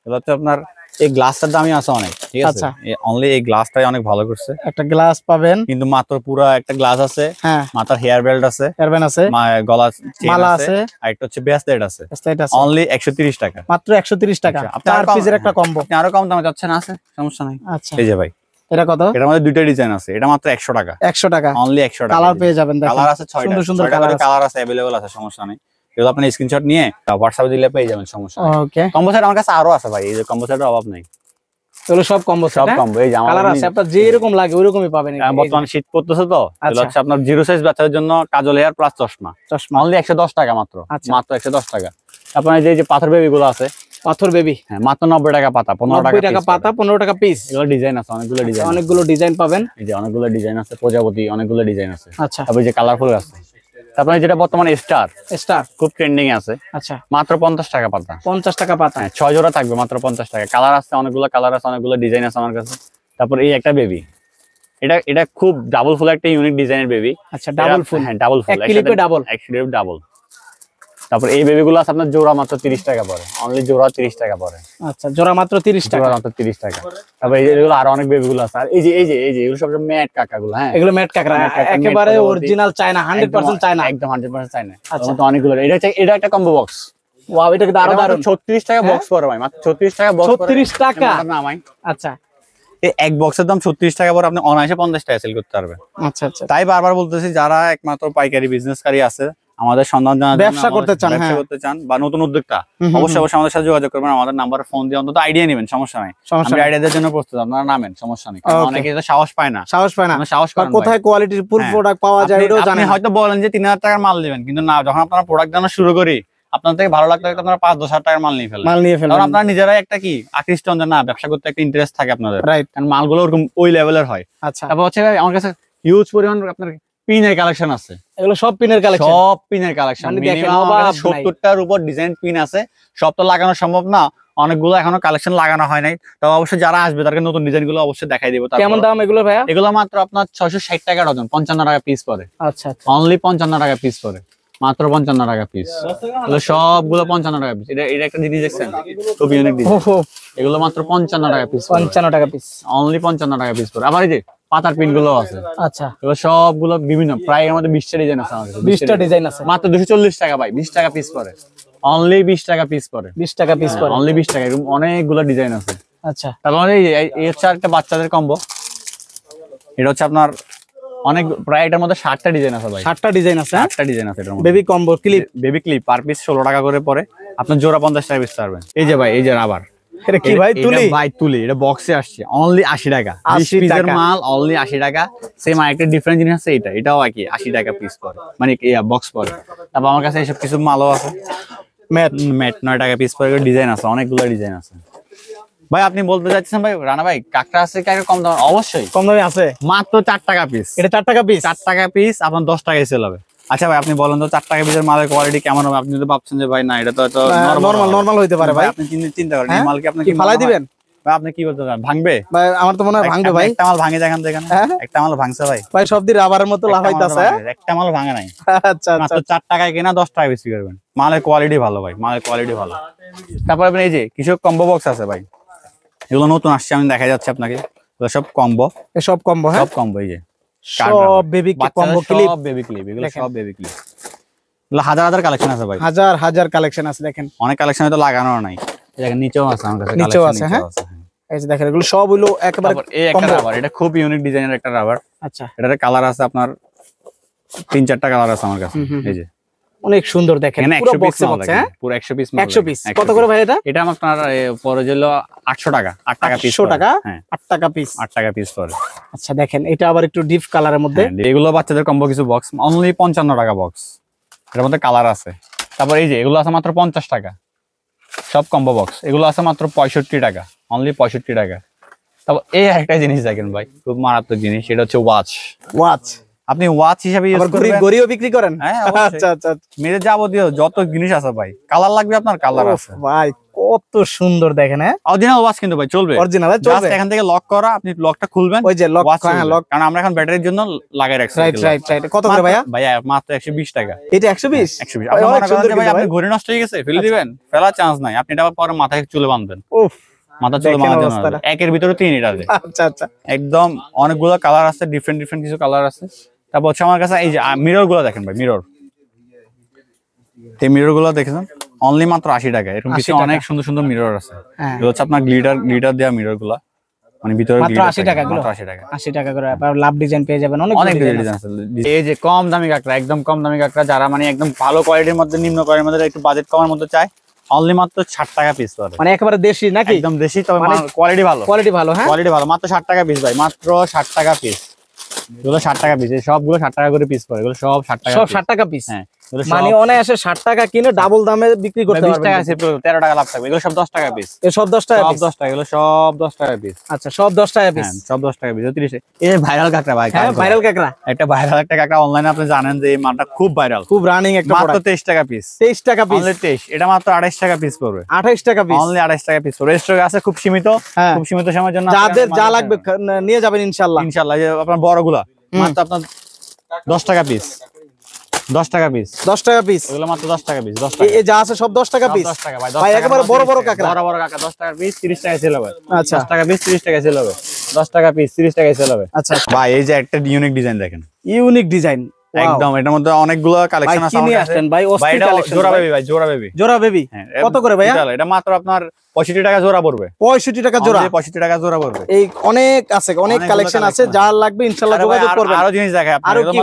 এগুলো হচ্ছে আপনার এই গ্লাসটার দামই আছে অনেক, ঠিক আছে, আচ্ছা। অনলি এই গ্লাসটাই অনেক ভালো করছে, একটা গ্লাস পাবেন, কিন্তু মাত্র পুরো একটা গ্লাস আছে, হ্যাঁ, মাথার হেয়ার বেল্ট আছে, এয়ারব্যান আছে, গলা চেন মালা আছে, আছে, আর একটা হচ্ছে ব্রেসলেট আছে, স্টেট আছে, অনলি 130 টাকা, মাত্র 130 টাকা, আচ্ছা, আপনি 4 আরো কম- পিসের একটা কম্বো। আপনি আরো কম দামে যাচ্ছেন, আছে সমস্যা নাই। আচ্ছা, এই যে ভাই, এটা কত? এটার মধ্যে দুইটা ডিজাইন আছে, এটা মাত্র 100 টাকা, 100 টাকা, অনলি 100 টাকা। কালার পেয়ে যাবেন, দেখেন কালার আছে 6টা, সুন্দর সুন্দর কালার আছে, কালার আছে, अवेलेबल আছে, সমস্যা নাই। এগুলো আপনি স্ক্রিনশট নিয়ে হোয়াটসঅ্যাপে দিলে পেয়ে যাবেন, সমস্যা নাই। ওকে, কম্বো সেট আমার কাছে আরো আছে ভাই, এই যে কম্বো সেটের অভাব নাই, এগুলো সব কম্বো সব কম্বো। এই যে আমার কালার আছে, আপনার যে এরকম লাগে ওইরকমই পাবেন। বর্তমানে শীত পড়তেছে তো, এগুলো হচ্ছে আপনার 0 সাইজ বাচ্চাদের জন্য কাজল হেয়ার প্লাস চশমা, চশমা অনলি 110 টাকা মাত্র, আচ্ছা। মাত্র 110 টাকা। তারপর এই যে পাথর বেবি গুলো আছে, পাথর বেবি, হ্যাঁ, মাত্র 90 টাকা পাতা, 15 90 টাকা piece পাতা, করে। 15 টাকা পিস। এগুলো ডিজাইন আছে, অনেকগুলো ডিজাইন, অনেকগুলো ডিজাইন পাবেন, এই যে অনেকগুলো ডিজাইন আছে, প্রজাপতি, অনেকগুলো ডিজাইন আছে। আচ্ছা, তারপর এই যে কালারফুল আছে, তারপরে যেটা বর্তমানে স্টার খুব ট্রেন্ডিং আছে, আচ্ছা, মাত্র 50 টাকা পাতা, 50 টাকা পাতা, হ্যাঁ, 6 জোড়া থাকবে, মাত্র 50 টাকা। কালার আছে, অনেকগুলো কালার আছে, অনেকগুলো ডিজাইন আছে আমার কাছে। তারপর এই একটা বেবি, এটা খুব ডাবল ফুল একটা ইউনিক ডিজাইনের বেবি, আচ্ছা, ডাবল ফুল, হ্যাঁ, ডাবল ফুল, এক ক্লিপে ডাবল, এক ক্লিপে ডাবল। তারপর এই বেবিগুলো আছে আপনার জোড়া মাত্র 30 টাকা পড়ে, অনলি জোড়া 30 টাকা পড়ে, আচ্ছা, জোড়া মাত্র 30 টাকা, জোড়া মাত্র 30 টাকা। তারপর এগুলো আরো অনেক বেবিগুলো আছে, আর এই যে এগুলো সব ম্যাট কাকাগুলো, হ্যাঁ, এগুলো ম্যাট কাকড়া, একেবারে অরিজিনাল চায়না, 100% চায়না, একদম 100% চায়না। আচ্ছা, তো অনেকগুলো, এটা একটা কম্বো বক্স, ওয়াও, এটা কিন্তু আরো দারুণ, 36 টাকা বক্স পড়ে ভাই, মাত্র 36 টাকা বক্স, 36 টাকা, না ভাই, আচ্ছা, এই এক বক্সের দাম 36 টাকা পরে আপনি অনায়াসে 50 টাকা সেল করতে পারবেন। আচ্ছা আচ্ছা, তাই বারবার বলতেছি, যারা একমাত্র পাইকারি বিজনেসকারী আছে, আমাদের সন্ধান জানার জন্য, ব্যবসা করতে চান, ব্যবসা হ্যাঁ, করতে চান, বা নতুন উদ্যোক্তা, অবশ্যই আমাদের সাথে যোগাযোগ করবেন, আমাদের নাম্বারে ফোন দিয়ে অন্তত আইডিয়া নেবেন, সমস্যা নাই, আমরা আইডিয়া দেওয়ার জন্য প্রস্তুত, আপনারা নামেন, সমস্যা নেই। কারণ অনেকে তো সাহস পায় না, সাহস পায় না, সাহস করেন কোথায় কোয়ালিটির ফুল প্রোডাক্ট পাওয়া যায় এটাও আপনি জানেন, হয়তো বলেন যে 3000 টাকার মাল নেবেন, কিন্তু না, যখন আপনারা প্রোডাক্ট জানা শুরু করি, আপনার থেকে ভালো লাগতে আপনারা 5-10 হাজার টাকার মাল নিয়ে ফেলেন, কারণ আপনারা নিজেরাই একটা কি আকৃষ্ট হন যে না, ব্যবসা করতে একটা ইন্টারেস্ট থাকে আপনাদের, রাইট, কারণ মালগুলো ওরকম ওই লেভেলের হয়। আচ্ছা, তারপর হচ্ছে আমার কাছে হিউজ পরিমাণ আপনার পিনের কালেকশন আছে, এগুলো সব পিনের কালেকশন, সব পিনের কালেকশন, মানে দেখেন, মিনিমাম অভাব নাই। 70টার উপর ডিজাইন পিন আছে, সব তো লাগানো সম্ভব না, অনেকগুলো এখনো কালেকশন লাগানো হয় নাই, তবে অবশ্যই যারা আসবে তাদেরকে নতুন ডিজাইন গুলো অবশ্যই দেখাই দিব। কেমন দাম এগুলো ভাইয়া? এগুলো মাত্র আপনার 660 টাকা ডজন, 55 টাকা পিস পড়ে। আচ্ছা আচ্ছা, অনলি 55 টাকা পিস পড়ে, মাত্র 55 টাকা পিস। এগুলো সবগুলো 55 টাকা পিস। এটা একটা জিনিস দেখছেন, খুব ইউনিক ডিজাইন। এগুলো মাত্র 55 টাকা পিস, 55 টাকা পিস, অনলি 55 টাকা পিস পড়ে। আবার এই যে পাতার পিন গুলো আছে, আচ্ছা এগুলো সবগুলো বিভিন্ন, প্রায় এর মধ্যে 20টা ডিজাইন আছে আমাদের, 20টা ডিজাইন আছে, মাত্র 240 টাকা ভাই, 20 টাকা পিস পড়ে, অনলি 20 টাকা পিস পড়ে, 20 টাকা পিস পড়ে, অনলি 20 টাকা। এরকম অনেকগুলো ডিজাইন আছে। আচ্ছা, তারপরে এই হচ্ছে একটা বাচ্চাদের কম্বো। এটা হচ্ছে আপনার অনেক, প্রায় এটার মধ্যে 60টা ডিজাইন আছে ভাই, 60টা ডিজাইন আছে, 60টা ডিজাইন আছে এটার মধ্যে। Baby combo clip, baby clip per piece 16 টাকা করে পড়ে, আপনার জোড়া 50 টাকা পিস পারবেন। এই যে ভাই, এই যে রাবার, এটা কি ভাই? তুলি ভাই, তুলি। এটা বক্সে আসছে, অনলি 80 টাকা, 20 পিসের মাল, অনলি 80 টাকা। সেম আরেকটা ডিফারেন্ট জিনিস আছে, এটাও একই 80 টাকা পিস পড়ে, মানে বক্স পড়ে। তারপর আমার কাছে এইসব কিছু মালও আছে, ম্যাট 9 টাকা পিস পড়ে। ডিজাইন আছে, অনেকগুলো ডিজাইন আছে ভাই। আপনি বলতে চাচ্ছেন ভাই রানা ভাই কাকড়া আছে, কাকড়া কম দাম? অবশ্যই কম দামে আছে, মাত্র 4 টাকা পিস। এটা 4 টাকা পিস, 4 টাকা পিস, আপনার 10 টাকায় সেল হবে। আচ্ছা ভাই, আপনি বলেন তো 4 টাকা পিসের মালের কোয়ালিটি কেমন হবে? আপনি তো ভাবছেন যে ভাই না, এটা তো নরমাল হইতে পারে ভাই। আপনি চিন্তা করেন এই মালকে আপনি কি ফালাই দিবেন ভাই? আপনি কি বলতে চান, ভাঙবে ভাই? আমার তো মনে হয় ভাঙবে ভাই। একটা মাল ভাঙে দেখেন, একটা মাল ভাঙছে ভাই। ভাই সব দিয়ে রাবারের মতো লাফাইতাছে, একটা মাল ভাঙে নাই। আচ্ছা আচ্ছা, মাত্র 4 টাকায় কেনা, 10 টাকা বিক্রি করবেন। মালের কোয়ালিটি ভালো ভাই, মালের কোয়ালিটি ভালো। তারপরে এই যে কিছু কম্বো বক্স আছে ভাই, এগুলো নতুন আসছে, আমি দেখা যাচ্ছে আপনাকে। এগুলো সব কম্বো, সব কম্বো, হ্যাঁ সব কম্বো। এই যে সব বেবি কম্বো ক্লিপ, সব বেবি ক্লিপ, এগুলো সব বেবি ক্লিপ। এগুলো হাজার হাজার কালেকশন আছে ভাই, হাজার হাজার কালেকশন আছে। দেখেন অনেক কালেকশন হয়তো লাগানো নাই, দেখেন নিচেও আছে আমার কাছে, নিচেও আছে, হ্যাঁ এই যে দেখেন এগুলো সব হলো একেবারে এই একটা রাবার। এটা খুব ইউনিক ডিজাইনের একটা রাবার। আচ্ছা, এটার কালার আছে আপনার 3-4টা কালার আছে আমার কাছে। এই যে অনেক সুন্দর, দেখেন পুরো বক্সে বক্সে, হ্যাঁ পুরো 100 পিস, 100 পিস। কত করে ভাই এটা? এটা আপনার পরে হলো 800 টাকা, 8 টাকা পিস, 800 টাকা, হ্যাঁ 8 টাকা পিস, 8 টাকা পিস পড়ে। আচ্ছা দেখেন এটা আবার একটু ডিপ কালারের মধ্যে। এগুলো বাচ্চাদের কম্বো কিছু বক্স, অনলি 55 টাকা বক্স। এর মধ্যে কালার আছে। তারপর এই যে এগুলো আছে মাত্র 50 টাকা, সব কম্বো বক্স। এগুলো আছে মাত্র 65 টাকা, অনলি 65 টাকা। তারপর এই একটা জিনিস দেখেন ভাই, খুব মারাত্মক জিনিস, সেটা হচ্ছে ওয়াচ। ওয়াচ আপনি ওয়াচ হিসাবে ইউজ করবেন, গড়িও বিক্রি করেন? হ্যাঁ আচ্ছা আচ্ছা, মেরে যাবতীয় যত জিনিস আছে ভাই। কালার লাগবে আপনার, কালার আছে ভাই, কত সুন্দর দেখেন, হ্যাঁ অরিজিনাল ওয়াচ কিন্তু ভাই চলবে, অরিজিনাল চলবে। এখান থেকে লক করা, আপনি লকটা খুলবেন, ওই যে লক, হ্যাঁ লক, কারণ আমরা এখন ব্যাটারির জন্য লাগাই রাখছি। Right right right. কত করে ভাইয়া? ভাইয়া মাত্র 120 টাকা। এটা 120? 120। আপনি মনে করেন যে ভাই আপনি ঘড়ি নষ্ট হয়ে গেছে, ফেলে দিবেন, ফেলার চান্স নাই। আপনি এটা পরে মাথায় চুলে বাঁধবেন, উফ, মাথা চুলে বাঁধার জন্য একের ভিতরে 3 এটা আছে। আচ্ছা আচ্ছা, একদম অনেকগুলো কালার আছে, ডিফারেন্ট ডিফারেন্ট কিছু কালার আছে। তারপর হচ্ছে আমার কাছে এই যে মিরর গুলো দেখেন ভাই, মিরর, এই মিরর গুলো দেখেন অনলি মাত্র 80 টাকা। এরকম কিছু অনেক সুন্দর সুন্দর মিরর আছে। এগুলো হচ্ছে আপনার গ্লিটার দেওয়া মিরর গুলা, মানে ভিতরে মাত্র 80 টাকা, 80 টাকা করে। আবার লাভ ডিজাইন পেয়ে যাবেন, অনেক ডিজাইন আছে। এই যে কম দামি কাকড়া, একদম কম দামি কাকড়া, যারা মানে একদম ভালো কোয়ালিটির মধ্যে, নিম্ন কোয়ালিটির মধ্যে, একটু বাজেট কমের মধ্যে চায়, অনলি মাত্র 60 টাকা পিস পড়ে। মানে একেবারে দেশি নাকি? একদম দেশি, তবে কোয়ালিটি ভালো, কোয়ালিটি ভালো, হ্যাঁ কোয়ালিটি ভালো। মাত্র 60 টাকা পিস ভাই, মাত্র 60 টাকা পিস। এগুলো 60 টাকা পিস, সবগুলো 60 টাকা করে পিস পড়ে। এগুলো সব 60 টাকা, সব 60 টাকা পিস। হ্যাঁ, মানে অনায়াসে 60 টাকা কিনে ডাবল দামে বিক্রি করতে পারবেন। 20 টাকা সেভ করবে, 13 টাকা লাভ থাকবে। এগুলো সব 10 টাকা পিস, এই সব 10 টাকা পিস, সব 10 টাকা। এগুলো সব 10 টাকা পিস। আচ্ছা সব 10 টাকা পিস, হ্যাঁ সব 10 টাকা পিস। 30 এই ভাইরাল কাকড়া ভাই, হ্যাঁ ভাইরাল কাকড়া, একটা ভাইরাল একটা কাকড়া অনলাইনে আপনি জানেন যে এই মালটা খুব ভাইরাল, খুব রানিং একটা মাত্র প্রোডাক্ট। 23 টাকা পিস, 23 টাকা পিস, অনলি 23। এটা মাত্র 28 টাকা পিস পড়বে, 28 টাকা পিস, অনলি 28 টাকা পিস পড়বে। স্টক আছে খুব সীমিত, খুব সীমিত সময়ের জন্য। যাদের যা লাগবে নিয়ে যাবেন ইনশাআল্লাহ, ইনশাআল্লাহ। যে আপনার বড়গুলা মাত্র আপনার 10 টাকা পিস, 10 টাকা পিস, 10 টাকা পিস। এগুলো মাত্র 10 টাকা পিস, 10 টাকা। এই যা আছে সব 10 টাকা পিস, 10 টাকা ভাই, ভাই একেবারে বড় বড় কাকড়া, বড় বড় কাকড়া 10 টাকা পিস, 30 টাকা সেল হবে। আচ্ছা 10 টাকা পিস, 30 টাকা সেল হবে। 10 টাকা পিস, 30 টাকা সেল হবে। আচ্ছা ভাই এই যে একটা ইউনিক ডিজাইন দেখেন, ইউনিক ডিজাইন, একদম এটার মধ্যে অনেকগুলো কালেকশন আছে আমার কাছে। ভাই অস্থির কালেকশন। জোড়া বেবি ভাই, জোড়া বেবি, জোড়া বেবি কত করে ভাইয়া? এটা মাত্র আপনার 65 টাকা জোড়া পড়বে, 65 টাকা জোড়া, 65 টাকা জোড়া পড়বে। এই অনেক আছে, অনেক কালেকশন আছে, যার লাগবে ইনশাআল্লাহ যোগাযোগ করবেন। আরো জিনিস দেখাই আপনাদের, আরো কি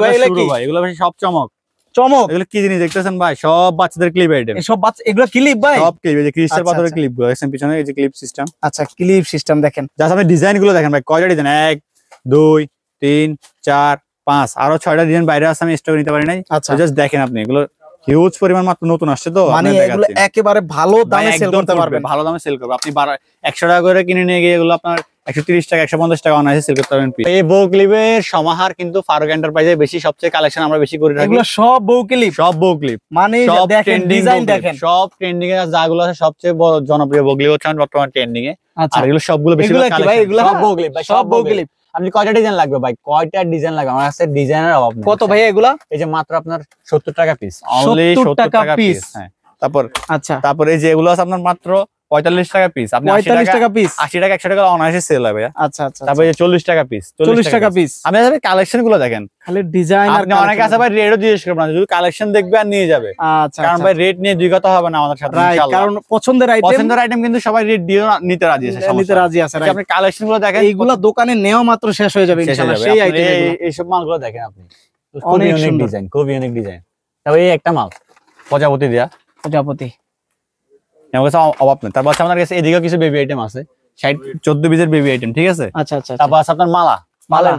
ভাই? এগুলো ভাই সব চমক, চমক। এগুলো কি জিনিস দেখতেছেন ভাই? সব বাচ্চাদের ক্লিপ আইটেম, এই সব বাচ্চা, এগুলো ক্লিপ ভাই, সব ক্লিপ। এই যে ক্রিস্টাল পাথরের ক্লিপ গুলো দেখেন পিছনে, এই যে ক্লিপ সিস্টেম। আচ্ছা ক্লিপ সিস্টেম দেখেন, জাস্ট আপনি ডিজাইন গুলো দেখেন ভাই, কয়টা ডিজাইন, 1 2 3 4 5, আরো 6টা ডিজাইন বাইরে আছে, আমি স্টক নিতে পারি নাই। আচ্ছা জাস্ট দেখেন আপনি, এগুলো হিউজ পরিমাণ, মাত্র নতুন আসছে তো, মানে এগুলো একেবারে ভালো দামে সেল করতে পারবেন, ভালো দামে সেল করবে। আপনি 100 টাকা করে কিনে নিয়ে গিয়ে এগুলো আপনার 130 টাকা 150 টাকা অনায়াসে সেল করতে পারবেন পিস। এই বউ ক্লিপের সমাহার কিন্তু ফারুক এন্টারপ্রাইজে বেশি সবচেয়ে কালেকশন আমরা বেশি করে থাকি। এগুলো সব বউ ক্লিপ, সব বউ ক্লিপ মানে সব দেখেন ট্রেন্ডিং ডিজাইন দেখেন, সব ট্রেন্ডিং এ যাগুলো আছে সবচেয়ে বড় জনপ্রিয় বউ ক্লিপ হচ্ছে বর্তমানে ট্রেন্ডিং এ। আচ্ছা আর এগুলো সবগুলো বেশি এগুলো কি ভাই? এগুলো সব বউ ক্লিপ ভাই, সব বউ ক্লিপ। আপনি কয়টা ডিজাইন লাগবে ভাই? কয়টা ডিজাইন লাগবে? আমার কাছে ডিজাইনের অভাব নেই। কত ভাই এগুলা? এই যে মাত্র আপনার 70 টাকা পিস, অনলি 70 70 টাকা পিস। পিস। হ্যাঁ, তারপর আচ্ছা তারপর এই যে এগুলো আছে আপনার মাত্র 45 টাকা পিস। আপনি 45 টাকা পিস। 80 টাকা 100 টাকা অনায়াসে সেল হবে। আচ্ছা আচ্ছা, তারপর এই যে 40 টাকা পিস, 40 টাকা পিস। আপনি আসলে কালেকশন গুলো দেখেন, খালি ডিজাইন আর আপনি অনেকে আছে ভাই রেটও জিজ্ঞেস করবেন না, শুধু কালেকশন দেখবে আর নিয়ে যাবে। আচ্ছা কারণ ভাই রেট নিয়ে দুই কথা হবে না আমাদের সাথে রাইট, ইনশাআল্লাহ। কারণ পছন্দের আইটেম, পছন্দের আইটেম কিন্তু সবাই রেট দিয়ে নিতে রাজি আছে, নিতে রাজি আছে। রাইট, আপনি কালেকশন গুলো দেখেন, এইগুলা দোকানে নেওয়া মাত্র শেষ হয়ে যাবে ইনশাআল্লাহ। সেই আইটেম এইসব মালগুলো দেখেন আপনি, খুব অনেক ইউনিক সুন্দর ডিজাইন, খুব ইউনিক ডিজাইন। তারপর এই একটা মাল প্রজাপতি দিয়া, প্রজাপতি আমার কাছে অভাব নেই। তারপর আছে আমাদের কাছে এদিকেও কিছু বেবি আইটেম আছে, 14 পিসের বেবি আইটেম, ঠিক আছে। আচ্ছা আচ্ছা, তারপর আছে আপনার মালা,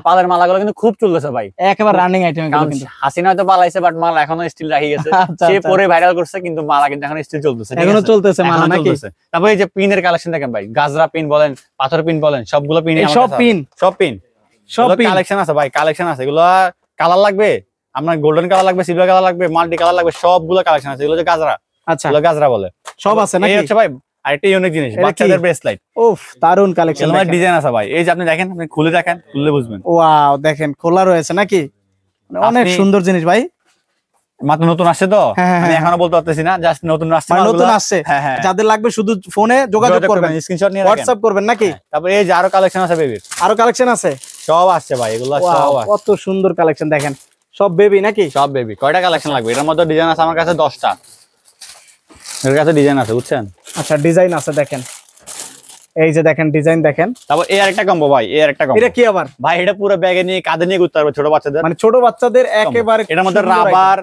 পালের মালাগুলো কিন্তু খুব চলতেছে ভাই, একেবারে রানিং আইটেম এগুলো কিন্তু। হাসিনা হয়তো পালাইছে বাট মাল এখনো স্টিল রাখি গেছে, সে পরে ভাইরাল করছে কিন্তু মালা কিন্তু এখন স্টিল চলতেছে, এখনো চলতেছে মালা নাকি? তারপর এই যে পিনের কালেকশন দেখেন ভাই, গাজরা পিন বলেন, পাথর পিন বলেন, সবগুলো পিন, সব পিন, সব পিন, সব পিন কালেকশন আছে ভাই, কালেকশন আছে। এগুলো কালার লাগবে আপনার, গোল্ডেন কালার লাগবে, সিলভার কালার লাগবে, মাল্টি কালার লাগবে, সবগুলো কালেকশন আছে। এগুলো যে গাজরা, আচ্ছা এগুলো গাজরা বলে, সব আছে নাকি? এই হচ্ছে ভাই আরেকটা ইউনিক জিনিস, বাচ্চাদের ব্রেসলাইট। উফ, দারুন কালেকশন, এগুলো ডিজাইন আছে ভাই, এই যে আপনি দেখেন, আপনি খুলে দেখেন, খুললে বুঝবেন। ওয়াও, দেখেন খোলা রয়েছে নাকি? অনেক সুন্দর জিনিস ভাই, মাত্র নতুন আসছে তো, আমি এখনো বলতে পারতেছি না, জাস্ট নতুন আসছে, নতুন আসছে। যাদের লাগবে শুধু ফোনে যোগাযোগ করবেন, স্ক্রিনশট নিয়ে হোয়াটসঅ্যাপ করবেন নাকি? তারপর এই যে আরো কালেকশন আছে বেবির, আরো কালেকশন আছে, সব আসছে ভাই, এগুলো সব আছে। কত সুন্দর কালেকশন দেখেন, সব বেবি নাকি? সব বেবি। কয়টা কালেকশন লাগবে? এটার মধ্যে ডিজাইন আছে আমার কাছে 10টা, এর কাছে ডিজাইন আছে, বুঝছেন? আচ্ছা, ডিজাইন আছে দেখেন, এই যে দেখেন ডিজাইন দেখেন। তারপর এই আরেকটা কম্বো ভাই, এই আরেকটা কম্বো, এটা কি আবার ভাই? এটা পুরো ব্যাগে নিয়ে কাঁধে নিয়ে ঘুরতে পারবে ছোট বাচ্চাদের, মানে ছোট বাচ্চাদের একেবারে। এটার মধ্যে রাবার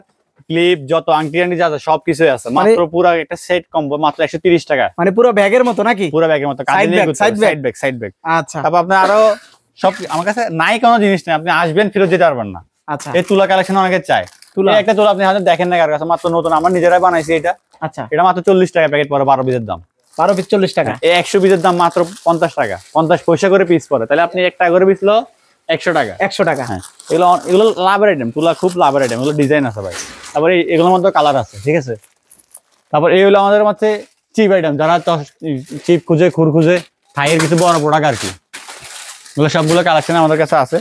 ক্লিপ যত আংটি যা আছে সবকিছু আছে, মাত্র পুরো একটা সেট কম্বো মাত্র 130 টাকা, মানে পুরো ব্যাগের মতো নাকি? পুরো ব্যাগের মতো, কাঁধে নিয়ে ঘুরতে, সাইড ব্যাগ। আচ্ছা, তারপর আপনি আরো সব, আমার কাছে নাই কোনো জিনিস নেই, আপনি আসবেন ফেরত যেতে পারবেন না। আচ্ছা, এই তুলা কালেকশন অনেকে চায়, তুলা একটা তুলা আপনি হয়তো দেখেন না কার কাছে, মাত্র নতুন, আমার নিজেরাই বানাইছি এটা। আচ্ছা, এটা মাত্র 40 টাকা প্যাকেট পড়ে, 12 পিসের দাম, 12 পিস 40 টাকা। এই 100 পিসের দাম মাত্র 50 টাকা, 50 পয়সা করে পিস পড়ে, তাহলে আপনি 1 টাকা করে পিস লো 100 টাকা, 100 টাকা। হ্যাঁ, এগুলো লাভের আইটেম, তুলা খুব লাভের আইটেম, এগুলো ডিজাইন আছে ভাই। তারপরে এগুলোর মধ্যে কালার আছে, ঠিক আছে। তারপর এই হলো আমাদের মধ্যে চিপ আইটেম, যারা চিপ খুঁজে, খুর খুঁজে, থাইয়ের কিছু বড় প্রোডাক্ট আর কি, এগুলো সবগুলো কালেকশন আমাদের কাছে আছে।